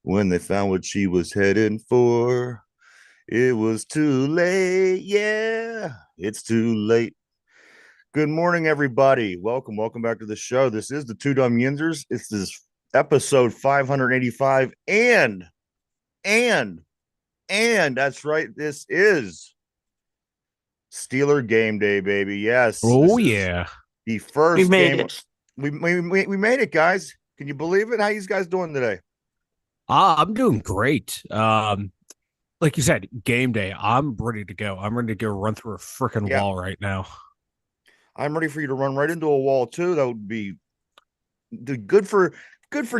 When they found what she was heading for, it was too late. Yeah, it's too late. Good morning, everybody. Welcome back to the show. This is the Two Dumb Yinzers. It's this episode 585, and and that's right. This is Steeler game day, baby. Yes, Oh this is yeah. the We first made game. it. We made it, guys. Can you believe it? How you guys doing today? I'm doing great. Like you said, game day. I'm ready to go. I'm ready to go run through a freaking Yeah, wall right now. I'm ready for you to run right into a wall too. That would be good for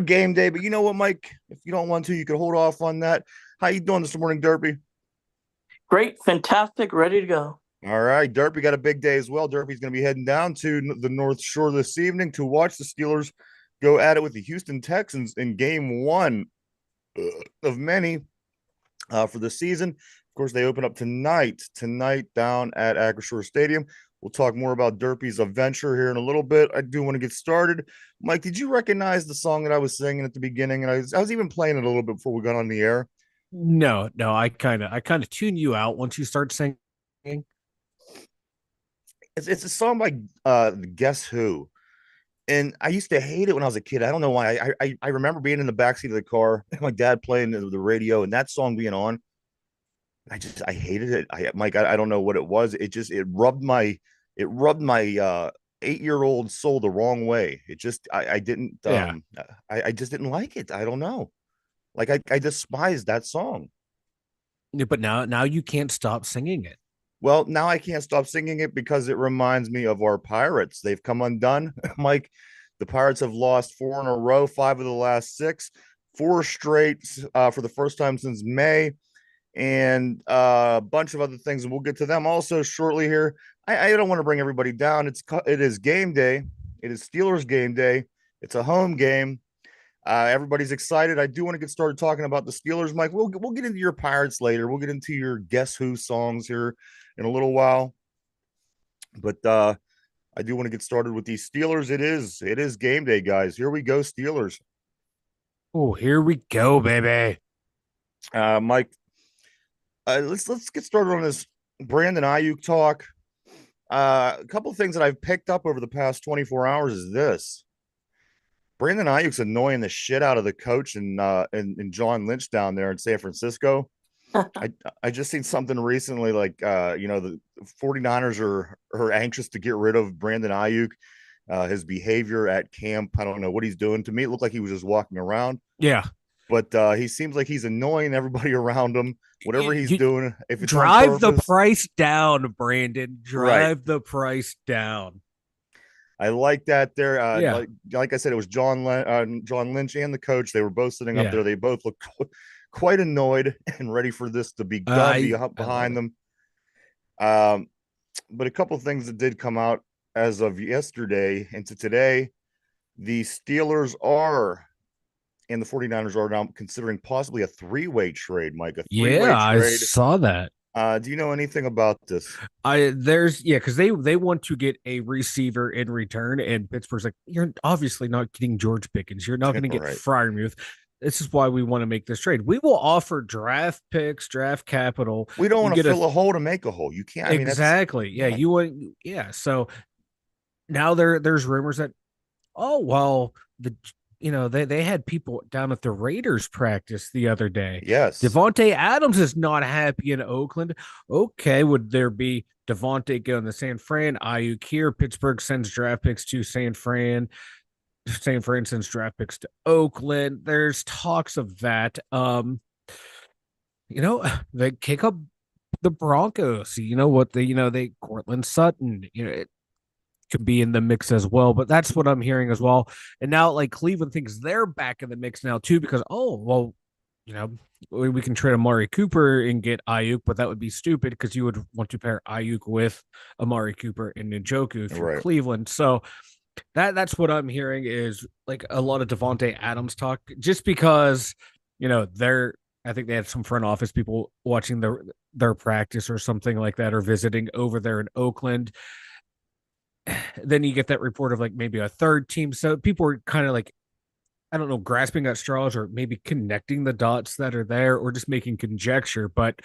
game day. But you know what, Mike? If you don't want to, you could hold off on that. How you doing this morning, Derpy? Great, fantastic, ready to go. All right, Derpy got a big day as well. Derpy's going to be heading down to the North Shore this evening to watch the Steelers go at it with the Houston Texans in Game One of many for the season. Of course, they open up tonight down at Acrisure Stadium. We'll talk more about Derpy's adventure here in a little bit. I do want to get started. Mike, did you recognize the song that I was singing at the beginning? And I was even playing it a little bit before we got on the air. No, I kind of tune you out once you start singing. It's a song by Guess Who. And I used to hate it when I was a kid. I don't know why. I remember being in the backseat of the car, my dad playing the radio, and that song being on. I hated it. Mike, I don't know what it was. It rubbed my 8-year-old soul the wrong way. I didn't Yeah. I just didn't like it. I don't know. Like I despised that song. But now you can't stop singing it. Well, now I can't stop singing it because it reminds me of our Pirates. They've come undone. Mike, the Pirates have lost four in a row, five of the last six, four straight for the first time since May, and a bunch of other things. And we'll get to them also shortly here. I don't want to bring everybody down. It is game day. It is Steelers game day. It's a home game. Everybody's excited. I do want to get started talking about the Steelers, Mike. We'll get into your Pirates later. We'll get into your Guess Who songs here in a little while. But I do want to get started with these Steelers. It is game day, guys. Here we go, Steelers. Oh, here we go, baby. Mike, let's get started on this Brandon Ayuk talk. A couple of things that I've picked up over the past 24 hours is this. Brandon Ayuk's annoying the shit out of the coach and John Lynch down there in San Francisco. I just seen something recently like the 49ers are anxious to get rid of Brandon Ayuk. His behavior at camp, I don't know what he's doing. To me, it looked like he was just walking around, Yeah. but he seems like he's annoying everybody around him. Whatever he's You doing, if it's on drive the purpose, price down, Brandon. right? Drive the price down. I like that. There, Yeah. like I said, it was John Lynch and the coach. They were both sitting up Yeah. there. They both looked quite annoyed and ready for this to be done, be I love behind it. them. But a couple of things that did come out as of yesterday into today, the Steelers are and the 49ers are now considering possibly a three-way trade, Mike, a three-way Yeah, I trade. saw that. Do you know anything about this? Because they want to get a receiver in return, and Pittsburgh's like, you're obviously not getting George Pickens. You're not going to get Right. Fryermuth. This is why we want to make this trade. We will offer draft picks, draft capital. We don't You want to get a fill a hole to make a hole. You can't. I mean, that's exactly. Yeah, yeah, you want So now there's rumors that oh well they had people down at the Raiders practice the other day. yes, Devontae Adams is not happy in Oakland. Okay, would there be Devontae going to San Fran? Ayuk here. Pittsburgh sends draft picks to San Fran. San Fran sends draft picks to Oakland. There's talks of that. They kick up the Broncos. You know what they Cortland Sutton. It could be in the mix as well. But that's what I'm hearing as well. And now like Cleveland thinks they're back in the mix now too, because oh well, you know, we can trade Amari Cooper and get Ayuk, but that would be stupid because you would want to pair Ayuk with Amari Cooper and Njoku if you're right. Cleveland. So that's what I'm hearing is like a lot of Devontae Adams talk, just because they're I think they had some front office people watching their practice or something like that, or visiting over there in Oakland. Then you get that report of like maybe a third team. So people were kind of like, I don't know, grasping at straws or maybe connecting the dots that are there or just making conjecture. But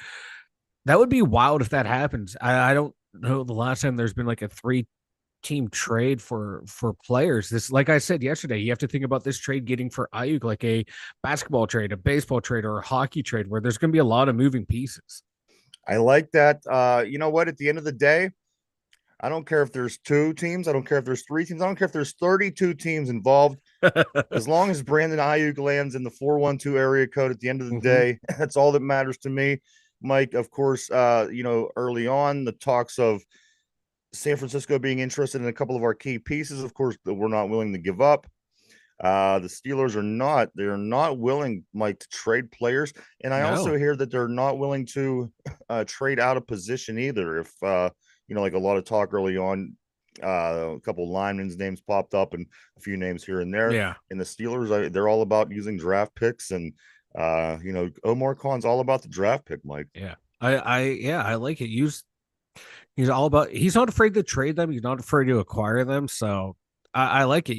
that would be wild if that happens. I don't know the last time there's been like a three-team trade for players. This, like I said yesterday, you have to think about this trade getting for Ayuk like a basketball trade, a baseball trade, or a hockey trade where there's going to be a lot of moving pieces. I like that. You know what? At the end of the day, I don't care if there's two teams. I don't care if there's three teams. I don't care if there's 32 teams involved. As long as Brandon Ayuk lands in the 412 area code at the end of the day, that's all that matters to me. Mike, of course, early on, the talks of San Francisco being interested in a couple of our key pieces, of course, that we're not willing to give up. The Steelers are not, they're not willing, Mike, to trade players. And I also No. hear that they're not willing to trade out of position either. If, like a lot of talk early on, a couple of linemen's names popped up and a few names here and there. Yeah. And the Steelers, they're all about using draft picks. And, Omar Khan's all about the draft pick, Mike. Yeah. I like it. He's all about, he's not afraid to trade them. He's not afraid to acquire them. So I like it.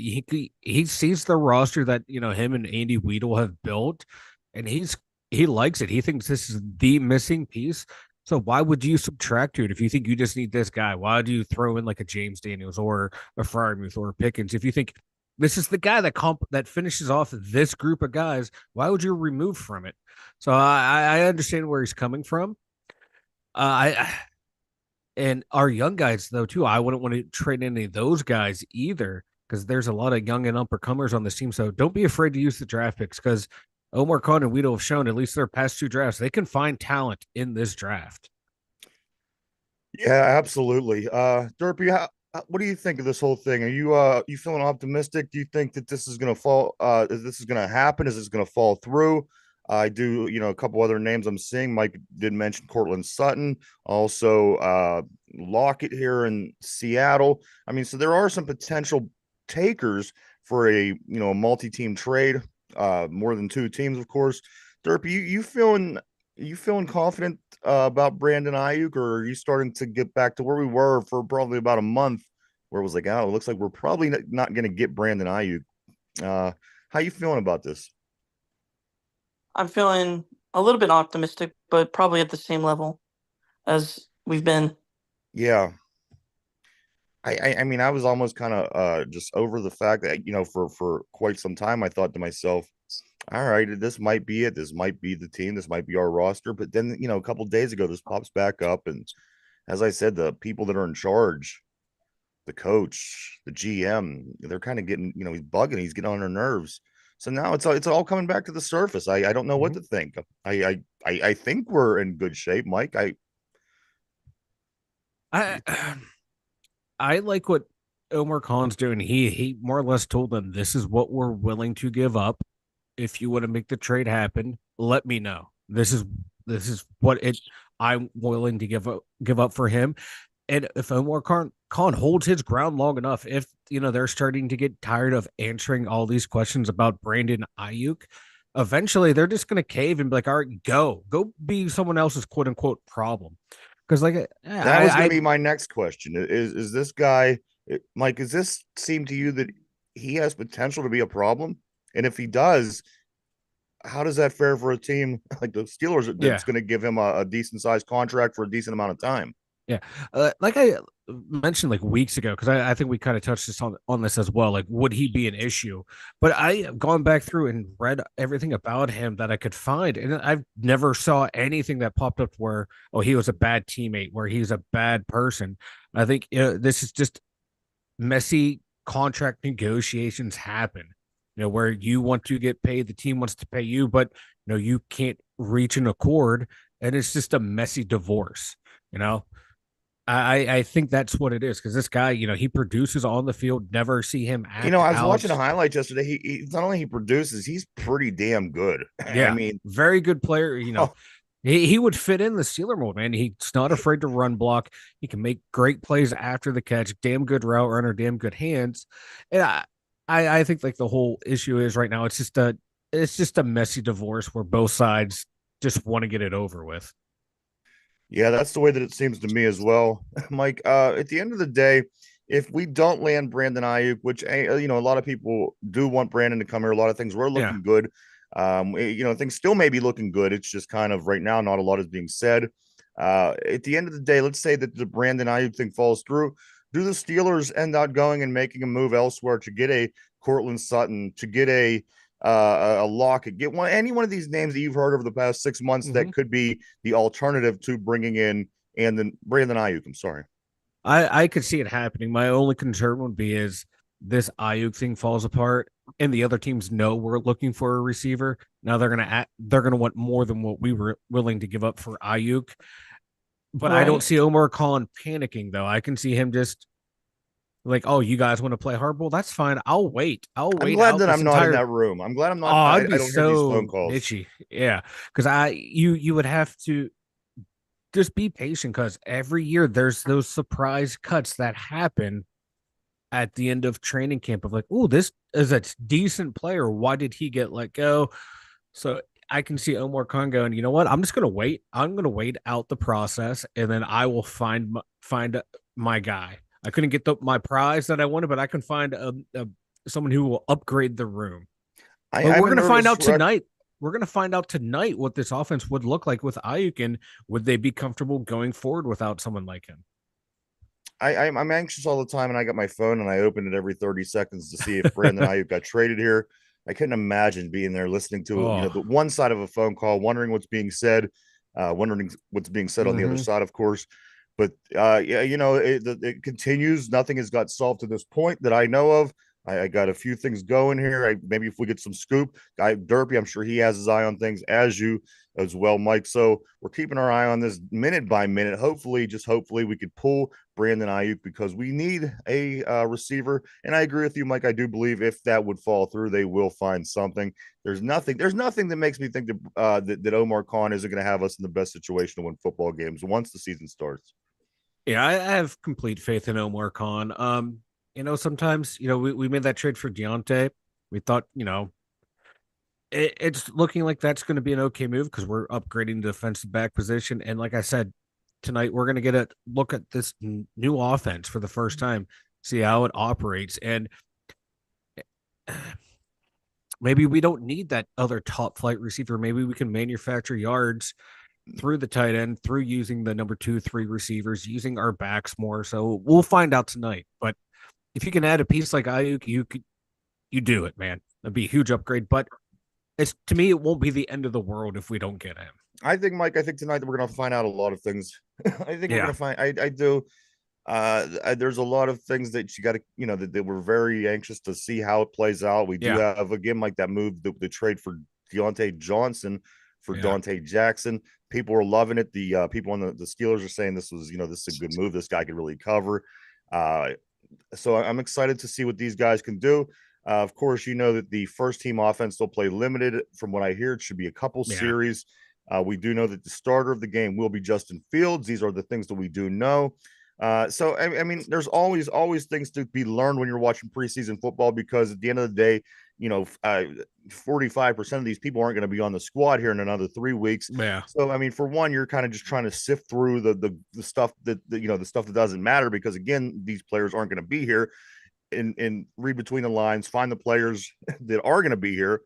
He sees the roster that, him and Andy Weidel have built, and he likes it. He thinks this is the missing piece. So why would you subtract to it if you think you just need this guy? Why do you throw in like a James Daniels or a Fryermuth or a Pickens if you think this is the guy that finishes off this group of guys? Why would you remove from it? So I understand where he's coming from. I And our young guys, though, too, I wouldn't want to trade any of those guys either because there's a lot of young and uppercomers on this team. So don't be afraid to use the draft picks because Omar Khan and Weedle have shown, at least their past two drafts, they can find talent in this draft. Yeah, absolutely. Derpy, what do you think of this whole thing? Are you feeling optimistic? Do you think that this is gonna fall? Is this is gonna happen? Is this gonna fall through? I do, a couple other names I'm seeing. Mike did mention Cortland Sutton, also Lockett here in Seattle. I mean, so there are some potential takers for a multi-team trade, more than two teams, of course. Derpy, you feeling confident about Brandon Ayuk, or are you starting to get back to where we were for probably about a month, where it was like, oh, it looks like we're probably not going to get Brandon Ayuk? How you feeling about this? I'm feeling a little bit optimistic, but probably at the same level as we've been. Yeah. I mean, I was almost kind of just over the fact that, for quite some time, I thought to myself, all right, this might be it. This might be the team. This might be our roster. But then, a couple of days ago, this pops back up. And as I said, the people that are in charge, the coach, the GM, they're kind of getting, he's bugging, he's getting on their nerves. So now it's all coming back to the surface. I don't know what to think. I think we're in good shape, Mike. I I like what Omar Khan's doing. He more or less told them this is what we're willing to give up. If you want to make the trade happen, let me know. This is what I'm willing to give up for him. And if Omar Khan holds his ground long enough, if they're starting to get tired of answering all these questions about Brandon Ayuk, eventually they're just gonna cave and be like, all right, go be someone else's quote unquote problem. Because that was going to be my next question. Is this guy, Mike? Does this seem to you that he has potential to be a problem? And if he does, how does that fare for a team like the Steelers that's going to give him a decent sized contract for a decent amount of time? Yeah. Like I mentioned like weeks ago, because I think we kind of touched this on this as well. Like, would he be an issue? But I have gone back through and read everything about him that I could find, and I've never saw anything that popped up where, oh, he was a bad teammate, where he's a bad person. I think this is just messy contract negotiations happen. Where you want to get paid, the team wants to pay you, but you can't reach an accord, and it's just a messy divorce. I think that's what it is because this guy, he produces on the field. Never see him act. I was watching a highlight yesterday. He not only he produces, he's pretty damn good. Yeah, I mean, very good player. He would fit in the Steeler mold, man. He's not afraid to run block. He can make great plays after the catch. Damn good route runner. Damn good hands. And I think like the whole issue is right now. It's just a messy divorce where both sides just want to get it over with. Yeah, that's the way that it seems to me as well, Mike. At the end of the day, if we don't land Brandon Ayuk, which you know, a lot of people do want Brandon to come here, a lot of things were Yeah. looking good. You know, things still may be looking good. It's just kind of right now, not a lot is being said. At the end of the day, let's say that the Brandon Ayuk thing falls through. Do the Steelers end up going and making a move elsewhere to get a Cortland Sutton, to get a Lockett, get any one of these names that you've heard over the past 6 months that could be the alternative to bringing in and then Brandon Ayuk? I'm sorry. I could see it happening. My only concern would be is this Ayuk thing falls apart and the other teams know we're looking for a receiver. Now they're gonna want more than what we were willing to give up for Ayuk. But I don't see Omar Khan panicking though. I can see him just like, oh, you guys want to play hardball? That's fine. I'll wait. I'm glad out that this I'm not in entire. that room. I'm glad I'm Oh, not. I'd be I don't hear these phone so calls. bitchy. Yeah, because you would have to just be patient because every year there's those surprise cuts that happen at the end of training camp of like, oh, this is a decent player. Why did he get let go? So I can see Omar Khan going, you know what? I'm just gonna wait. I'm gonna wait out the process, and then I will find my guy. I couldn't get my prize that I wanted, but I can find someone who will upgrade the room. But I'm we're a gonna find nervous out wreck. tonight. We're gonna find out tonight what this offense would look like with Ayuk, and would they be comfortable going forward without someone like him? I'm anxious all the time, and I got my phone and I open it every 30 seconds to see if Brandon Ayuk got traded here. I couldn't imagine being there listening to you know, Oh, the one side of a phone call, wondering what's being said, wondering what's being said on the other side, of course. But yeah, you know, it continues. Nothing has got solved to this point that I know of. I got a few things going here. Maybe if we get some scoop, guy Derpy, I'm sure he has his eye on things, as you as well, Mike. So we're keeping our eye on this minute by minute. Hopefully, just hopefully, we could pull Brandon Ayuk because we need a receiver. And I agree with you, Mike. I do believe if that would fall through, they will find something. There's nothing that makes me think that Omar Khan isn't going to have us in the best situation to win football games once the season starts. yeah, I have complete faith in Omar Khan. You know, sometimes, you know, we made that trade for Deontay. We thought, you know, it's looking like that's going to be an okay move because we're upgrading the defensive back position. And like I said, tonight we're going to get a look at this new offense for the first time, see how it operates. And maybe we don't need that other top flight receiver. Maybe we can manufacture yards through the tight end, through using the number 2, 3 receivers, using our backs more. So we'll find out tonight. But if you can add a piece like Ayuk, you do it, man. That'd be a huge upgrade. But it's to me, it won't be the end of the world if we don't get him. I think, Mike, I think tonight that we're going to find out a lot of things. I think we're going to find, I do. There's a lot of things that you got to, you know, that we're very anxious to see how it plays out. We do have, again, like that move, the trade for Deontay Johnson for Dante Jackson. People are loving it. The people on the Steelers are saying this was, you know, this is a good move. This guy could really cover. So I'm excited to see what these guys can do. Of course, you know that the first team offense will play limited. From what I hear, it should be a couple series. We do know that the starter of the game will be Justin Fields. These are the things that we do know. So I mean, there's always things to be learned when you're watching preseason football because at the end of the day, you know, 45% of these people aren't going to be on the squad here in another 3 weeks. Yeah. So I mean, for one, you're kind of just trying to sift through the stuff that you know, the stuff that doesn't matter because again, these players aren't going to be here. And read between the lines, find the players that are going to be here.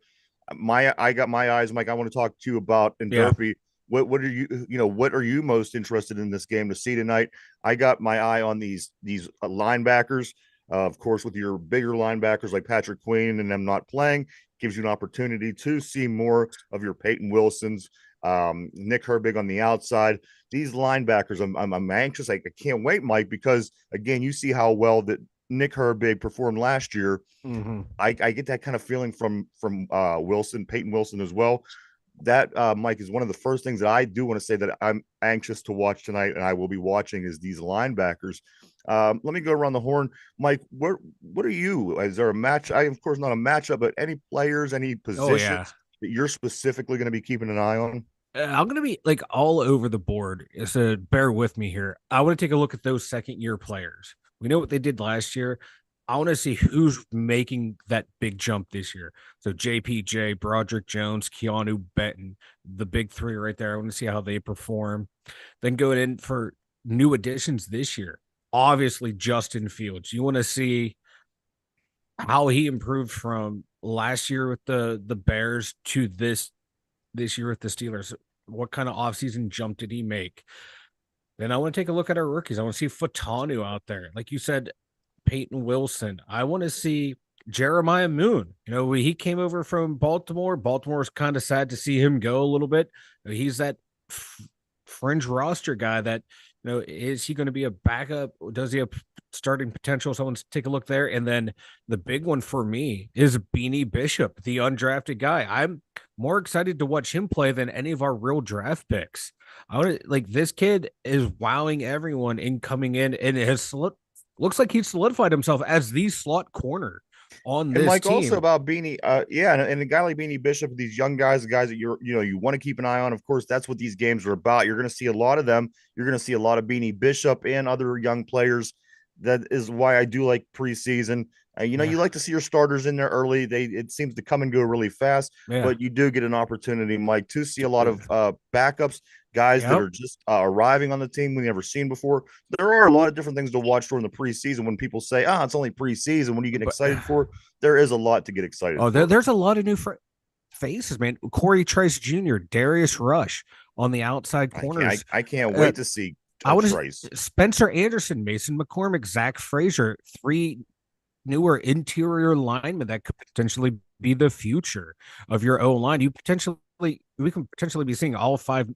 I got my eyes, Mike. I want to talk to you about and Derpy. What are what are you most interested in this game to see tonight? I got my eye on these linebackers. Of course, with your bigger linebackers like Patrick Queen and them not playing, gives you an opportunity to see more of your Peyton Wilsons, Nick Herbig on the outside. These linebackers, I'm anxious. I can't wait, Mike, because again, you see how well that Nick Herbig performed last year. I get that kind of feeling from Peyton Wilson as well. That Mike is one of the first things that I do want to say that I'm anxious to watch tonight, and I will be watching is these linebackers. Let me go around the horn, Mike. What are you? Is there a match? Of course not a matchup, but any players, any positions that you're specifically going to be keeping an eye on? I'm going to be like all over the board. So bear with me here. I want to take a look at those second year players. We know what they did last year. I want to see who's making that big jump this year. So JPJ, Broderick Jones, Keanu Benton, the big three right there. I want to see how they perform. Then go in for new additions this year. obviously Justin Fields. You want to see how he improved from last year with the Bears to this year with the Steelers. What kind of offseason jump did he make? Then I want to take a look at our rookies. I want to see Fatanu out there. Like you said, Peyton Wilson. I want to see Jeremiah Moon. He came over from Baltimore. Baltimore's kind of sad to see him go a little bit. He's that fringe roster guy that, is he going to be a backup? Does he have starting potential? Someone's take a look there. And then the big one for me is Beanie Bishop, the undrafted guy. I'm more excited to watch him play than any of our real draft picks. I want to this kid is wowing everyone in coming in and looks like he's solidified himself as the slot corner on this and Mike, team. also about Beanie, and a guy like Beanie Bishop, these young guys, the guys that you want to keep an eye on. Of course, that's what these games are about. You're going to see a lot of them. You're going to see a lot of Beanie Bishop and other young players. That is why I do like preseason. You like to see your starters in there early. It seems to come and go really fast, but you do get an opportunity, Mike, to see a lot of backups, guys that are just arriving on the team we never seen before. There are a lot of different things to watch for in the preseason. When people say, it's only preseason, what are you getting excited for? There is a lot to get excited for. There's a lot of new faces, man. Corey Trice Jr., Darius Rush on the outside corners. I can't wait to see Spencer Anderson, Mason McCormick, Zach Frazier, 3 newer interior linemen that could potentially be the future of your O-line. We can potentially be seeing all 5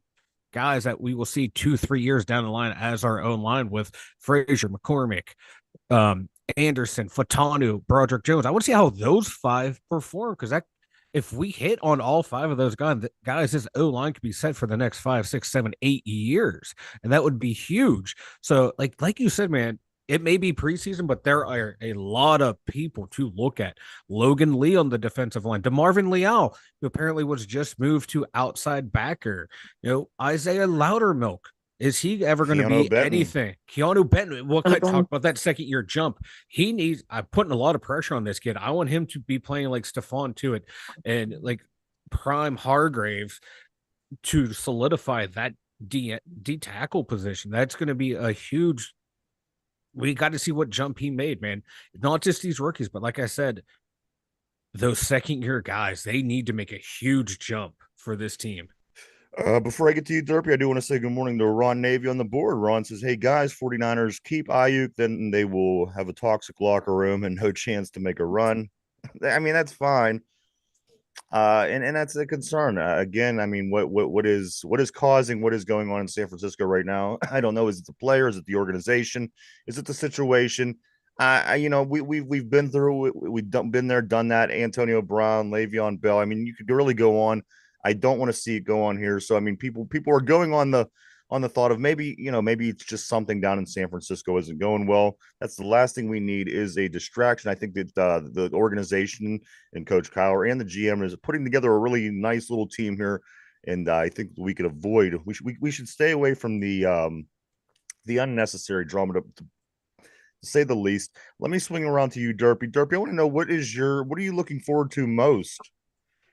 guys that we will see 2-3 years down the line as our own line with Frazier, McCormick, Anderson, Fatanu, Broderick Jones. I want to see how those 5 perform, because if we hit on all 5 of those guys, this O-line could be set for the next 5, 6, 7, 8 years, and that would be huge. So, like you said, man, it may be preseason, but there are a lot of people to look at. Logan Lee on the defensive line, DeMarvin Leal, who apparently was just moved to outside backer. Isaiah Loudermilk. Is he ever going to be anything? Keanu Benton. We'll talk about that second-year jump. I'm putting a lot of pressure on this kid. I want him to be playing like Stephon Tuitt and like prime Hargraves to solidify that D tackle position. That's going to be a huge. We got to see what jump he made, man. Not just these rookies, but like I said, those second-year guys, they need to make a huge jump for this team. Before I get to you, Derpy, I do want to say good morning to Ron Navy on the board. Ron says, hey, guys, 49ers keep Ayuk, then they will have a toxic locker room and no chance to make a run. I mean, that's fine. And that's a concern. Again, I mean, what is causing what is going on in San Francisco right now? I don't know. Is it the player? Is it the organization? Is it the situation? We've been through it. We've been there, done that. Antonio Brown, Le'Veon Bell. I mean, you could really go on. I don't want to see it go on here. So I mean, people are going on the thought of maybe it's just something down in San Francisco isn't going well. That's the last thing we need is a distraction. I think that the organization and Coach Kyler and the GM is putting together a really nice little team here, and I think we could avoid. We should stay away from the unnecessary drama to say the least. Let me swing around to you, Derpy. Derpy, I want to know what are you looking forward to most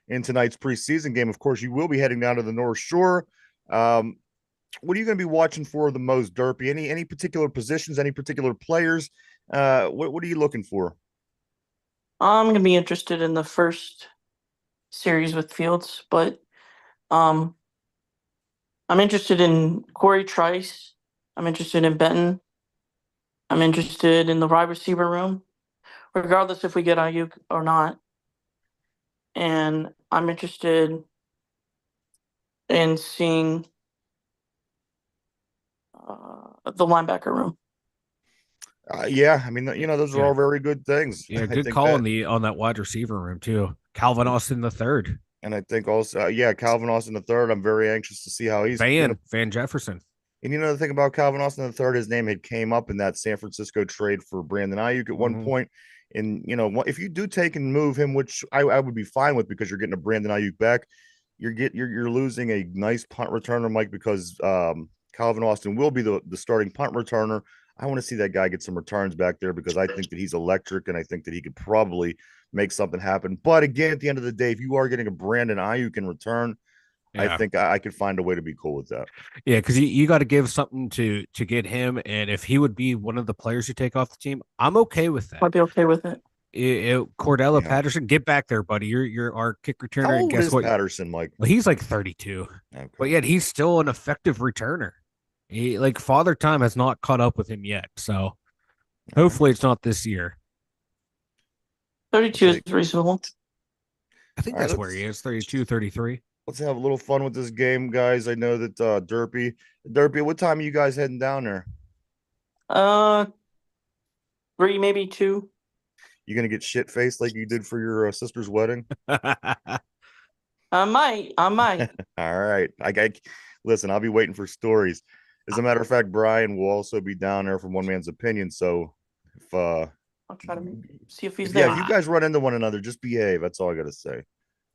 in tonight's preseason game? Of course, you will be heading down to the North Shore. What are you going to be watching for the most, Derpy? Any particular positions, any particular players? What are you looking for? I'm going to be interested in the first series with Fields, but I'm interested in Corey Trice. I'm interested in Benton. I'm interested in the wide receiver room, regardless if we get Ayuk or not. And I'm interested in seeing the linebacker room. Yeah, I mean, those are all very good things. Yeah, good call on that wide receiver room too. Calvin Austin III. And I think also, Calvin Austin III. I'm very anxious to see how he's Van Jefferson. And the thing about Calvin Austin III, his name had came up in that San Francisco trade for Brandon Ayuk at one point. And if you do take and move him, which I would be fine with, because you're getting a Brandon Ayuk back, you're losing a nice punt returner, Mike, because Calvin Austin will be the starting punt returner. I want to see that guy get some returns back there, because I think that he's electric, and I think that he could probably make something happen. But again, at the end of the day, if you are getting a Brandon Ayuk in return, I Yeah. think I could find a way to be cool with that. Yeah, because you got to give something to get him, and if he would be one of the players you take off the team, I'm okay with that. I'd be okay with it. Cordella Yeah. Patterson, get back there, buddy. You're our kick How returner, and old guess is what? Patterson, Mike? Well, he's like 32, but Okay. yet he's still an effective returner. He like Father Time has not caught up with him yet, so All right. hopefully it's not this year. 32 is reasonable. I think All right, that's where he is, 32, 33. Let's have a little fun with this game, guys. I know that Derpy, what time are you guys heading down there? 3, maybe 2. You gonna get shit faced like you did for your sister's wedding? I might. All right. Listen, I'll be waiting for stories. As a matter of fact, Brian will also be down there from One Man's Opinion. So if I'll try to see if he's yeah, there. if you guys run into one another, just behave. That's all I gotta say.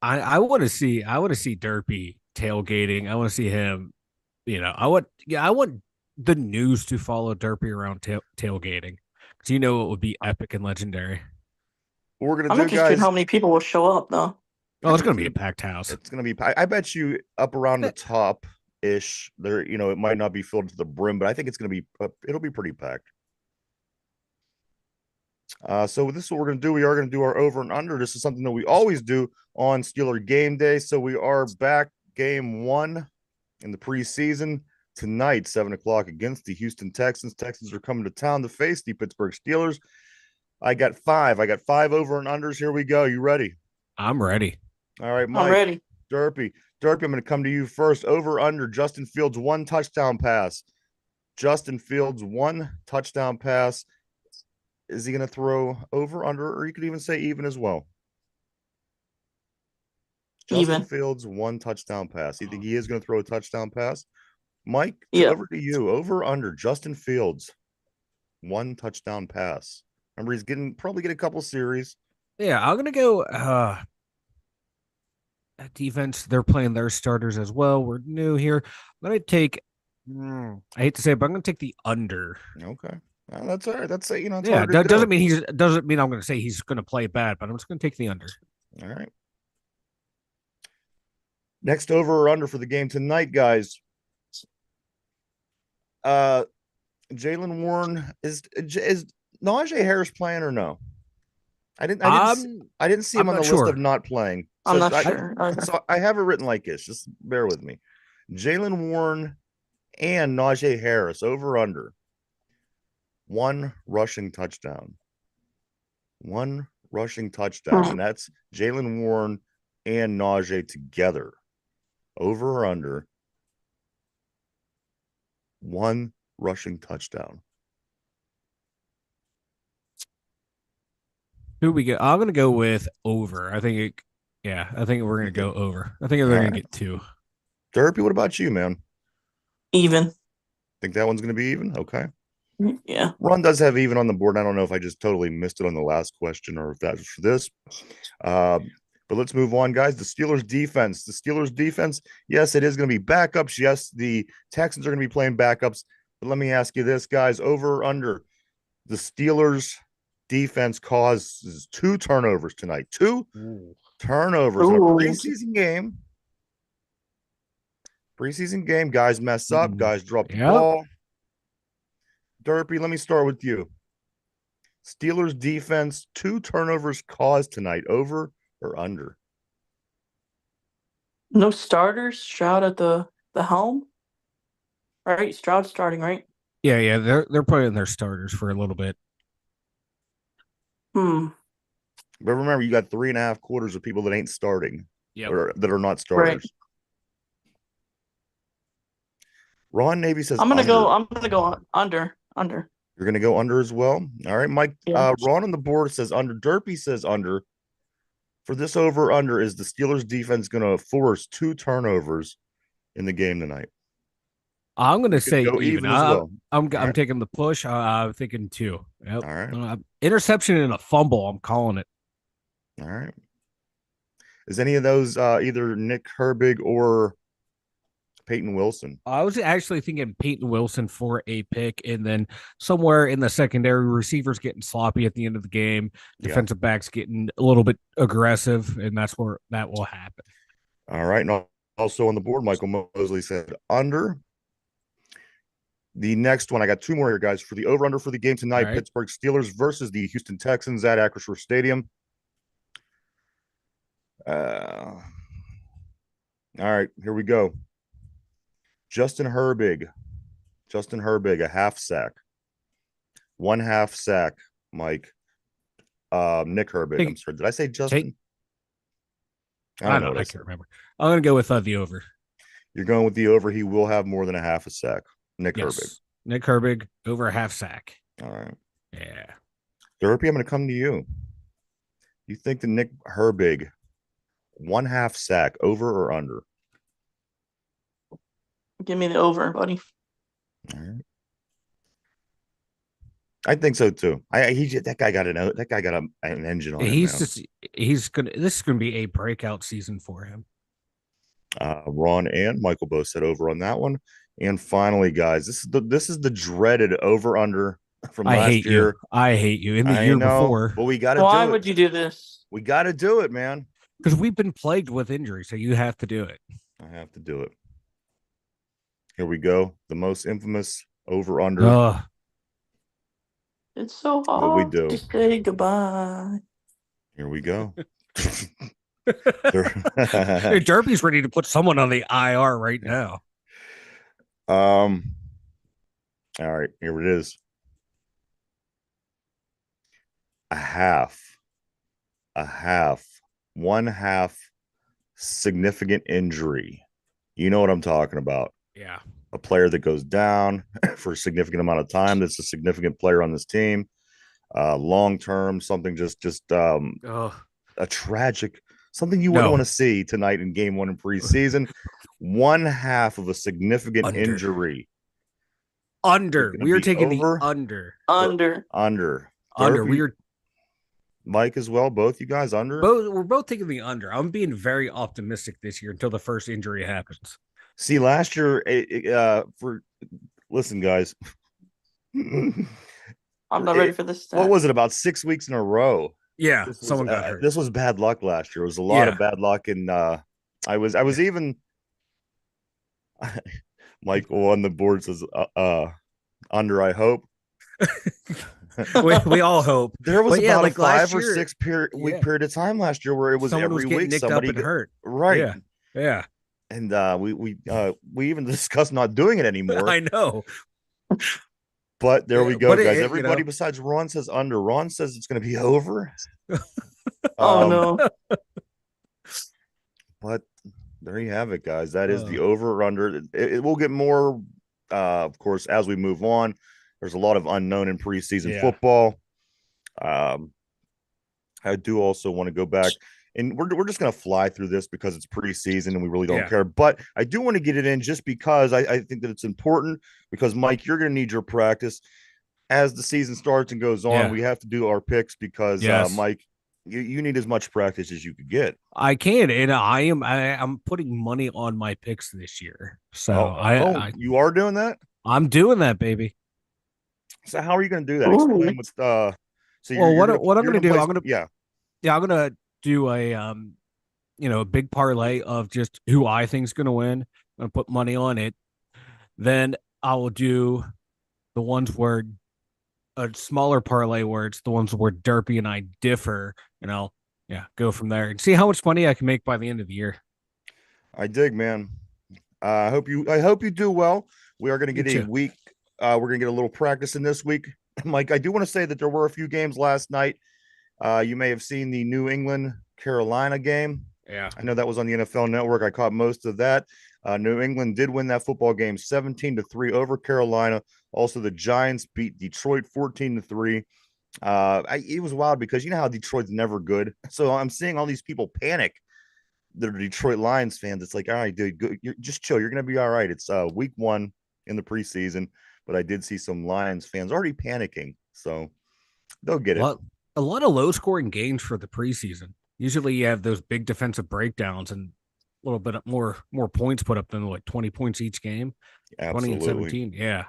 I want to see Derpy tailgating. I want to see him. I want the news to follow Derpy around tailgating because it would be epic and legendary. What we're I'm gonna do, interested in guys. how many people will show up, though. Oh, it's gonna be a packed house. It's gonna be. I bet you up around the top ish. There, it might not be filled to the brim, but I think it's gonna be. It'll be pretty packed. So this is what we're gonna do. We are gonna do our over and under. This is something that we always do on Steeler game day. So we are back game 1 in the preseason tonight, 7 o'clock against the Houston Texans. Texans are coming to town to face the Pittsburgh Steelers. I got 5 over and unders. Here we go. You ready? I'm ready. All right, Mike. I'm ready. Derpy, I'm going to come to you first. Over under Justin Fields 1 touchdown pass. Justin Fields 1 touchdown pass. Is he going to throw over, under, or you could even say even as well? Justin Fields 1 touchdown pass. You think he is going to throw a touchdown pass? Mike, over to you. Over, under Justin Fields 1 touchdown pass. Remember, he's probably get a couple series. Yeah, I'm gonna go. Defense, they're playing their starters as well. We're new here. I'm gonna take. I hate to say it, but I'm gonna take the under. Okay, that's all right. That's it's yeah. hard to doesn't mean I'm gonna say he's gonna play bad, but I'm just gonna take the under. All right. Next over or under for the game tonight, guys. Jaylen Warren is Najee Harris playing or no? I didn't see him on the list of not playing. So I'm not sure. So I have it written like this. Just bear with me. Jaylen Warren and Najee Harris over under 1 rushing touchdown. 1 rushing touchdown, and that's Jaylen Warren and Najee together. Over or under 1 rushing touchdown. Who we get? I'm gonna go with over. I think we're gonna go over. I think they're gonna get 2. Derpy, what about you, man? Even. Think that one's gonna be even? Okay. Yeah. Ron does have even on the board. I don't know if I just totally missed it on the last question or if that was for this. But let's move on, guys. The Steelers defense. Yes, it is going to be backups. Yes, the Texans are going to be playing backups. But let me ask you this, guys. Over or under, the Steelers defense causes 2 turnovers tonight. 2 turnovers in a preseason game. Preseason game. Guys mess up. Guys drop the ball. Derpy, let me start with you. Steelers defense, 2 turnovers caused tonight. Over or under? No starters. Stroud at the helm. Right, Stroud starting, right? Yeah. They're putting their starters for a little bit. But remember, you got 3.5 quarters of people that ain't starting. Or that are not starters. Right. Ron Navy says I'm gonna go under. You're gonna go under as well. All right, Mike. Yeah. Ron on the board says under. Derpy says under. For this over under, is the Steelers defense gonna force 2 turnovers in the game tonight? I'm gonna say even. As well. I'm taking the push. I'm thinking 2. Yep. All right. Interception and a fumble. I'm calling it. All right. Is any of those either Nick Herbig or Peyton Wilson? I was actually thinking Peyton Wilson for a pick, and then somewhere in the secondary, receivers getting sloppy at the end of the game, defensive backs getting a little bit aggressive, and that's where that will happen. All right. And also on the board. Michael Mosley said under. The next one, I got two more here, guys. For the over-under for the game tonight, right. Pittsburgh Steelers versus the Houston Texans at Acrisure Stadium. All right, here we go. Justin Herbig, a half sack. 1/2 sack, Mike. Nick Herbig. I'm sorry. Did I say Justin? I don't know what I can't remember. I'm going to go with the over. You're going with the over. He will have more than a half a sack. Nick Herbig. Nick Herbig over a half sack. All right. Yeah. Derpy, I'm going to come to you. You think the Nick Herbig 1/2 sack over or under? Give me the over, buddy. All right. I think so too. That guy got an engine on him. This is gonna be a breakout season for him. Ron and Michael both said over on that one. And finally, guys, this is the dreaded over under from last year. I hate you. In the year before. But we got to Why would you do this? We got to do it, man. Because we've been plagued with injury, so you have to do it. I have to do it. Here we go. The most infamous over under. It's so hard to say goodbye. Here we go. Derpy's ready to put someone on the IR right now. All right, here it is. A half, 1/2 significant injury. You know what I'm talking about. Yeah. A player that goes down for a significant amount of time. That's a significant player on this team. Long term, something just a tragic, something you wouldn't want to see tonight in game 1 in preseason. 1/2 of a significant injury. Under. We are taking the under. Under. We are Mike as well. Both you guys under. We're both taking the under. I'm being very optimistic this year until the first injury happens. See, last year, listen, guys. I'm not ready for this. What was it? About 6 weeks in a row. Yeah, someone got hurt. This was bad luck last year. It was a lot of bad luck, and I was even. Michael on the board says under. I hope. we all hope. There was about a 5 or 6 week period of time last year where it was someone every was week nicked somebody up and hurt. Right. Yeah. And we even discussed not doing it anymore. I know. But there we go, guys. Everybody besides Ron says under. Ron says it's going to be over. Oh no. But there you have it, guys. That is the over or under. It will get more, of course, as we move on. There's a lot of unknown in preseason football. I do also want to go back, and we're just going to fly through this because it's preseason and we really don't care. But I do want to get it in just because I think that it's important because, Mike, you're going to need your practice as the season starts and goes on. We have to do our picks because, Mike, you need as much practice as you could get. I can, and I'm putting money on my picks this year. So you are doing that? I'm doing that, baby. So how are you going to do that? Explain what's what I'm going to do? I'm going to do a big parlay of just who I think is going to win. I'm going to put money on it. Then I will do the ones where a smaller parlay where it's the ones where Derpy and I differ, and I'll go from there and see how much money I can make by the end of the year. I dig, man. I hope you do well. We are going to get a week. We're going to get a little practice in this week. Mike, I do want to say that there were a few games last night. You may have seen the New England Carolina game. Yeah. I know that was on the NFL Network. I caught most of that. New England did win that football game 17-3 over Carolina. Also, the Giants beat Detroit 14-3. It was wild because you know how Detroit's never good. So I'm seeing all these people panic that are Detroit Lions fans. It's like, all right, dude, just chill. You're going to be all right. It's week 1 in the preseason. But I did see some Lions fans already panicking. So they'll get it. A lot of low-scoring games for the preseason. Usually you have those big defensive breakdowns and a little bit more points put up than like 20 points each game. Absolutely. 20 and 17. Yeah.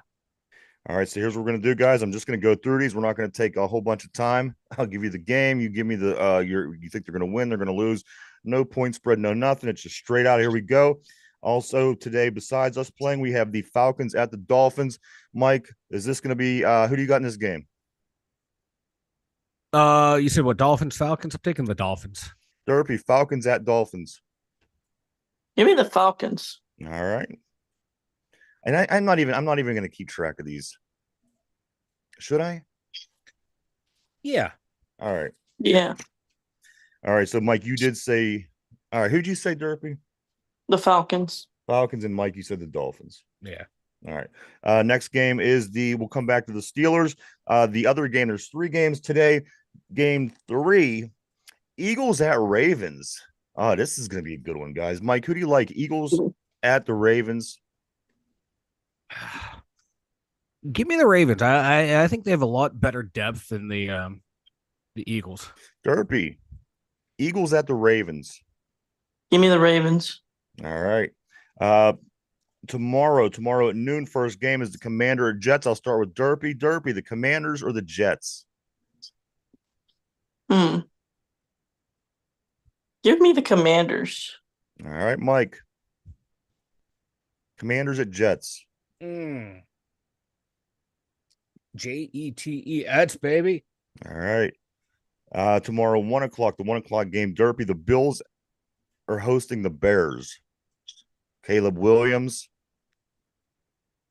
All right. So here's what we're going to do, guys. I'm just going to go through these. We're not going to take a whole bunch of time. I'll give you the game. You give me you think they're going to win, they're going to lose. No point spread, no nothing. It's just straight out. Here we go. Also today, besides us playing, we have the Falcons at the Dolphins. Mike, is this going to be who do you got in this game? You said what? Dolphins, Falcons? I'm taking the Dolphins. Derpy, Falcons at Dolphins. Give me the Falcons. All right. And I'm not even going to keep track of these. Should I? Yeah. All right. Yeah, All right. So Mike, you did say all right, who'd you say, Derpy? the Falcons. Falcons, and Mike, you said the Dolphins. Yeah. All right. Next game is we'll come back to the Steelers. The other game, there's 3 games today. Game 3, Eagles at Ravens. Oh, this is going to be a good one, guys. Mike, who do you like? Eagles at the Ravens. Give me the Ravens. I think they have a lot better depth than the Eagles. Derpy, Eagles at the Ravens. Give me the Ravens. All right. Tomorrow at noon, first game is the Commander at Jets. I'll start with Derpy. Derpy, the Commanders or the Jets? Give me the Commanders. All right, Mike. Commanders at Jets. Jets, baby. All right. Tomorrow, 1 o'clock, the 1 o'clock game. Derpy, the Bills are hosting the Bears. Caleb Williams.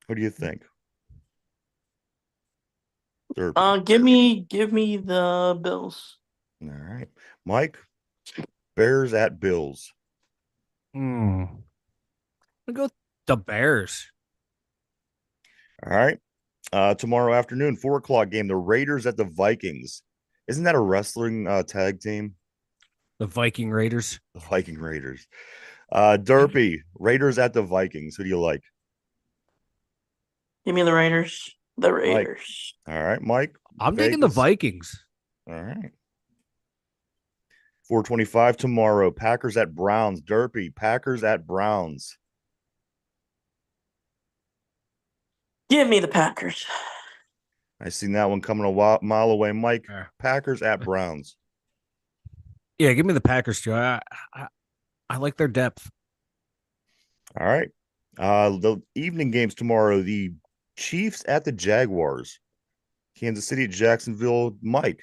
What do you think? Derpy. Give me the Bills. All right. Mike, Bears at Bills. I'll go with the Bears. All right. Tomorrow afternoon, 4 o'clock game. The Raiders at the Vikings. Isn't that a wrestling tag team? The Viking Raiders. The Viking Raiders. Derpy, Raiders at the Vikings. Who do you like? Give me the Raiders. The Raiders. All right, Mike. I'm taking the Vikings. All right. 4:25 tomorrow. Packers at Browns. Derpy, Packers at Browns. Give me the Packers. I seen that one coming a mile away. Mike, Packers at Browns. Yeah, give me the Packers too. I like their depth. All right. The evening games tomorrow. The Chiefs at the Jaguars. Kansas City at Jacksonville. Mike.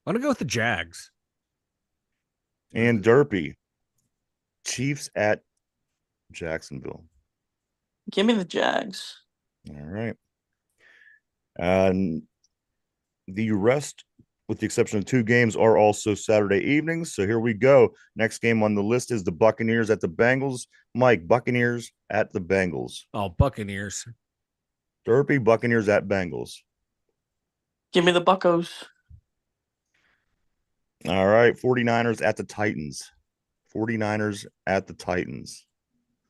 I'm gonna go with the Jags. And Derpy. Chiefs at Jacksonville. Give me the Jags. All right. And the rest, with the exception of 2 games, are also Saturday evenings. So here we go. Next game on the list is the Buccaneers at the Bengals. Mike, Buccaneers at the Bengals. Oh, Buccaneers. Derpy, Buccaneers at Bengals. Give me the Buccos. All right. 49ers at the Titans. 49ers at the Titans.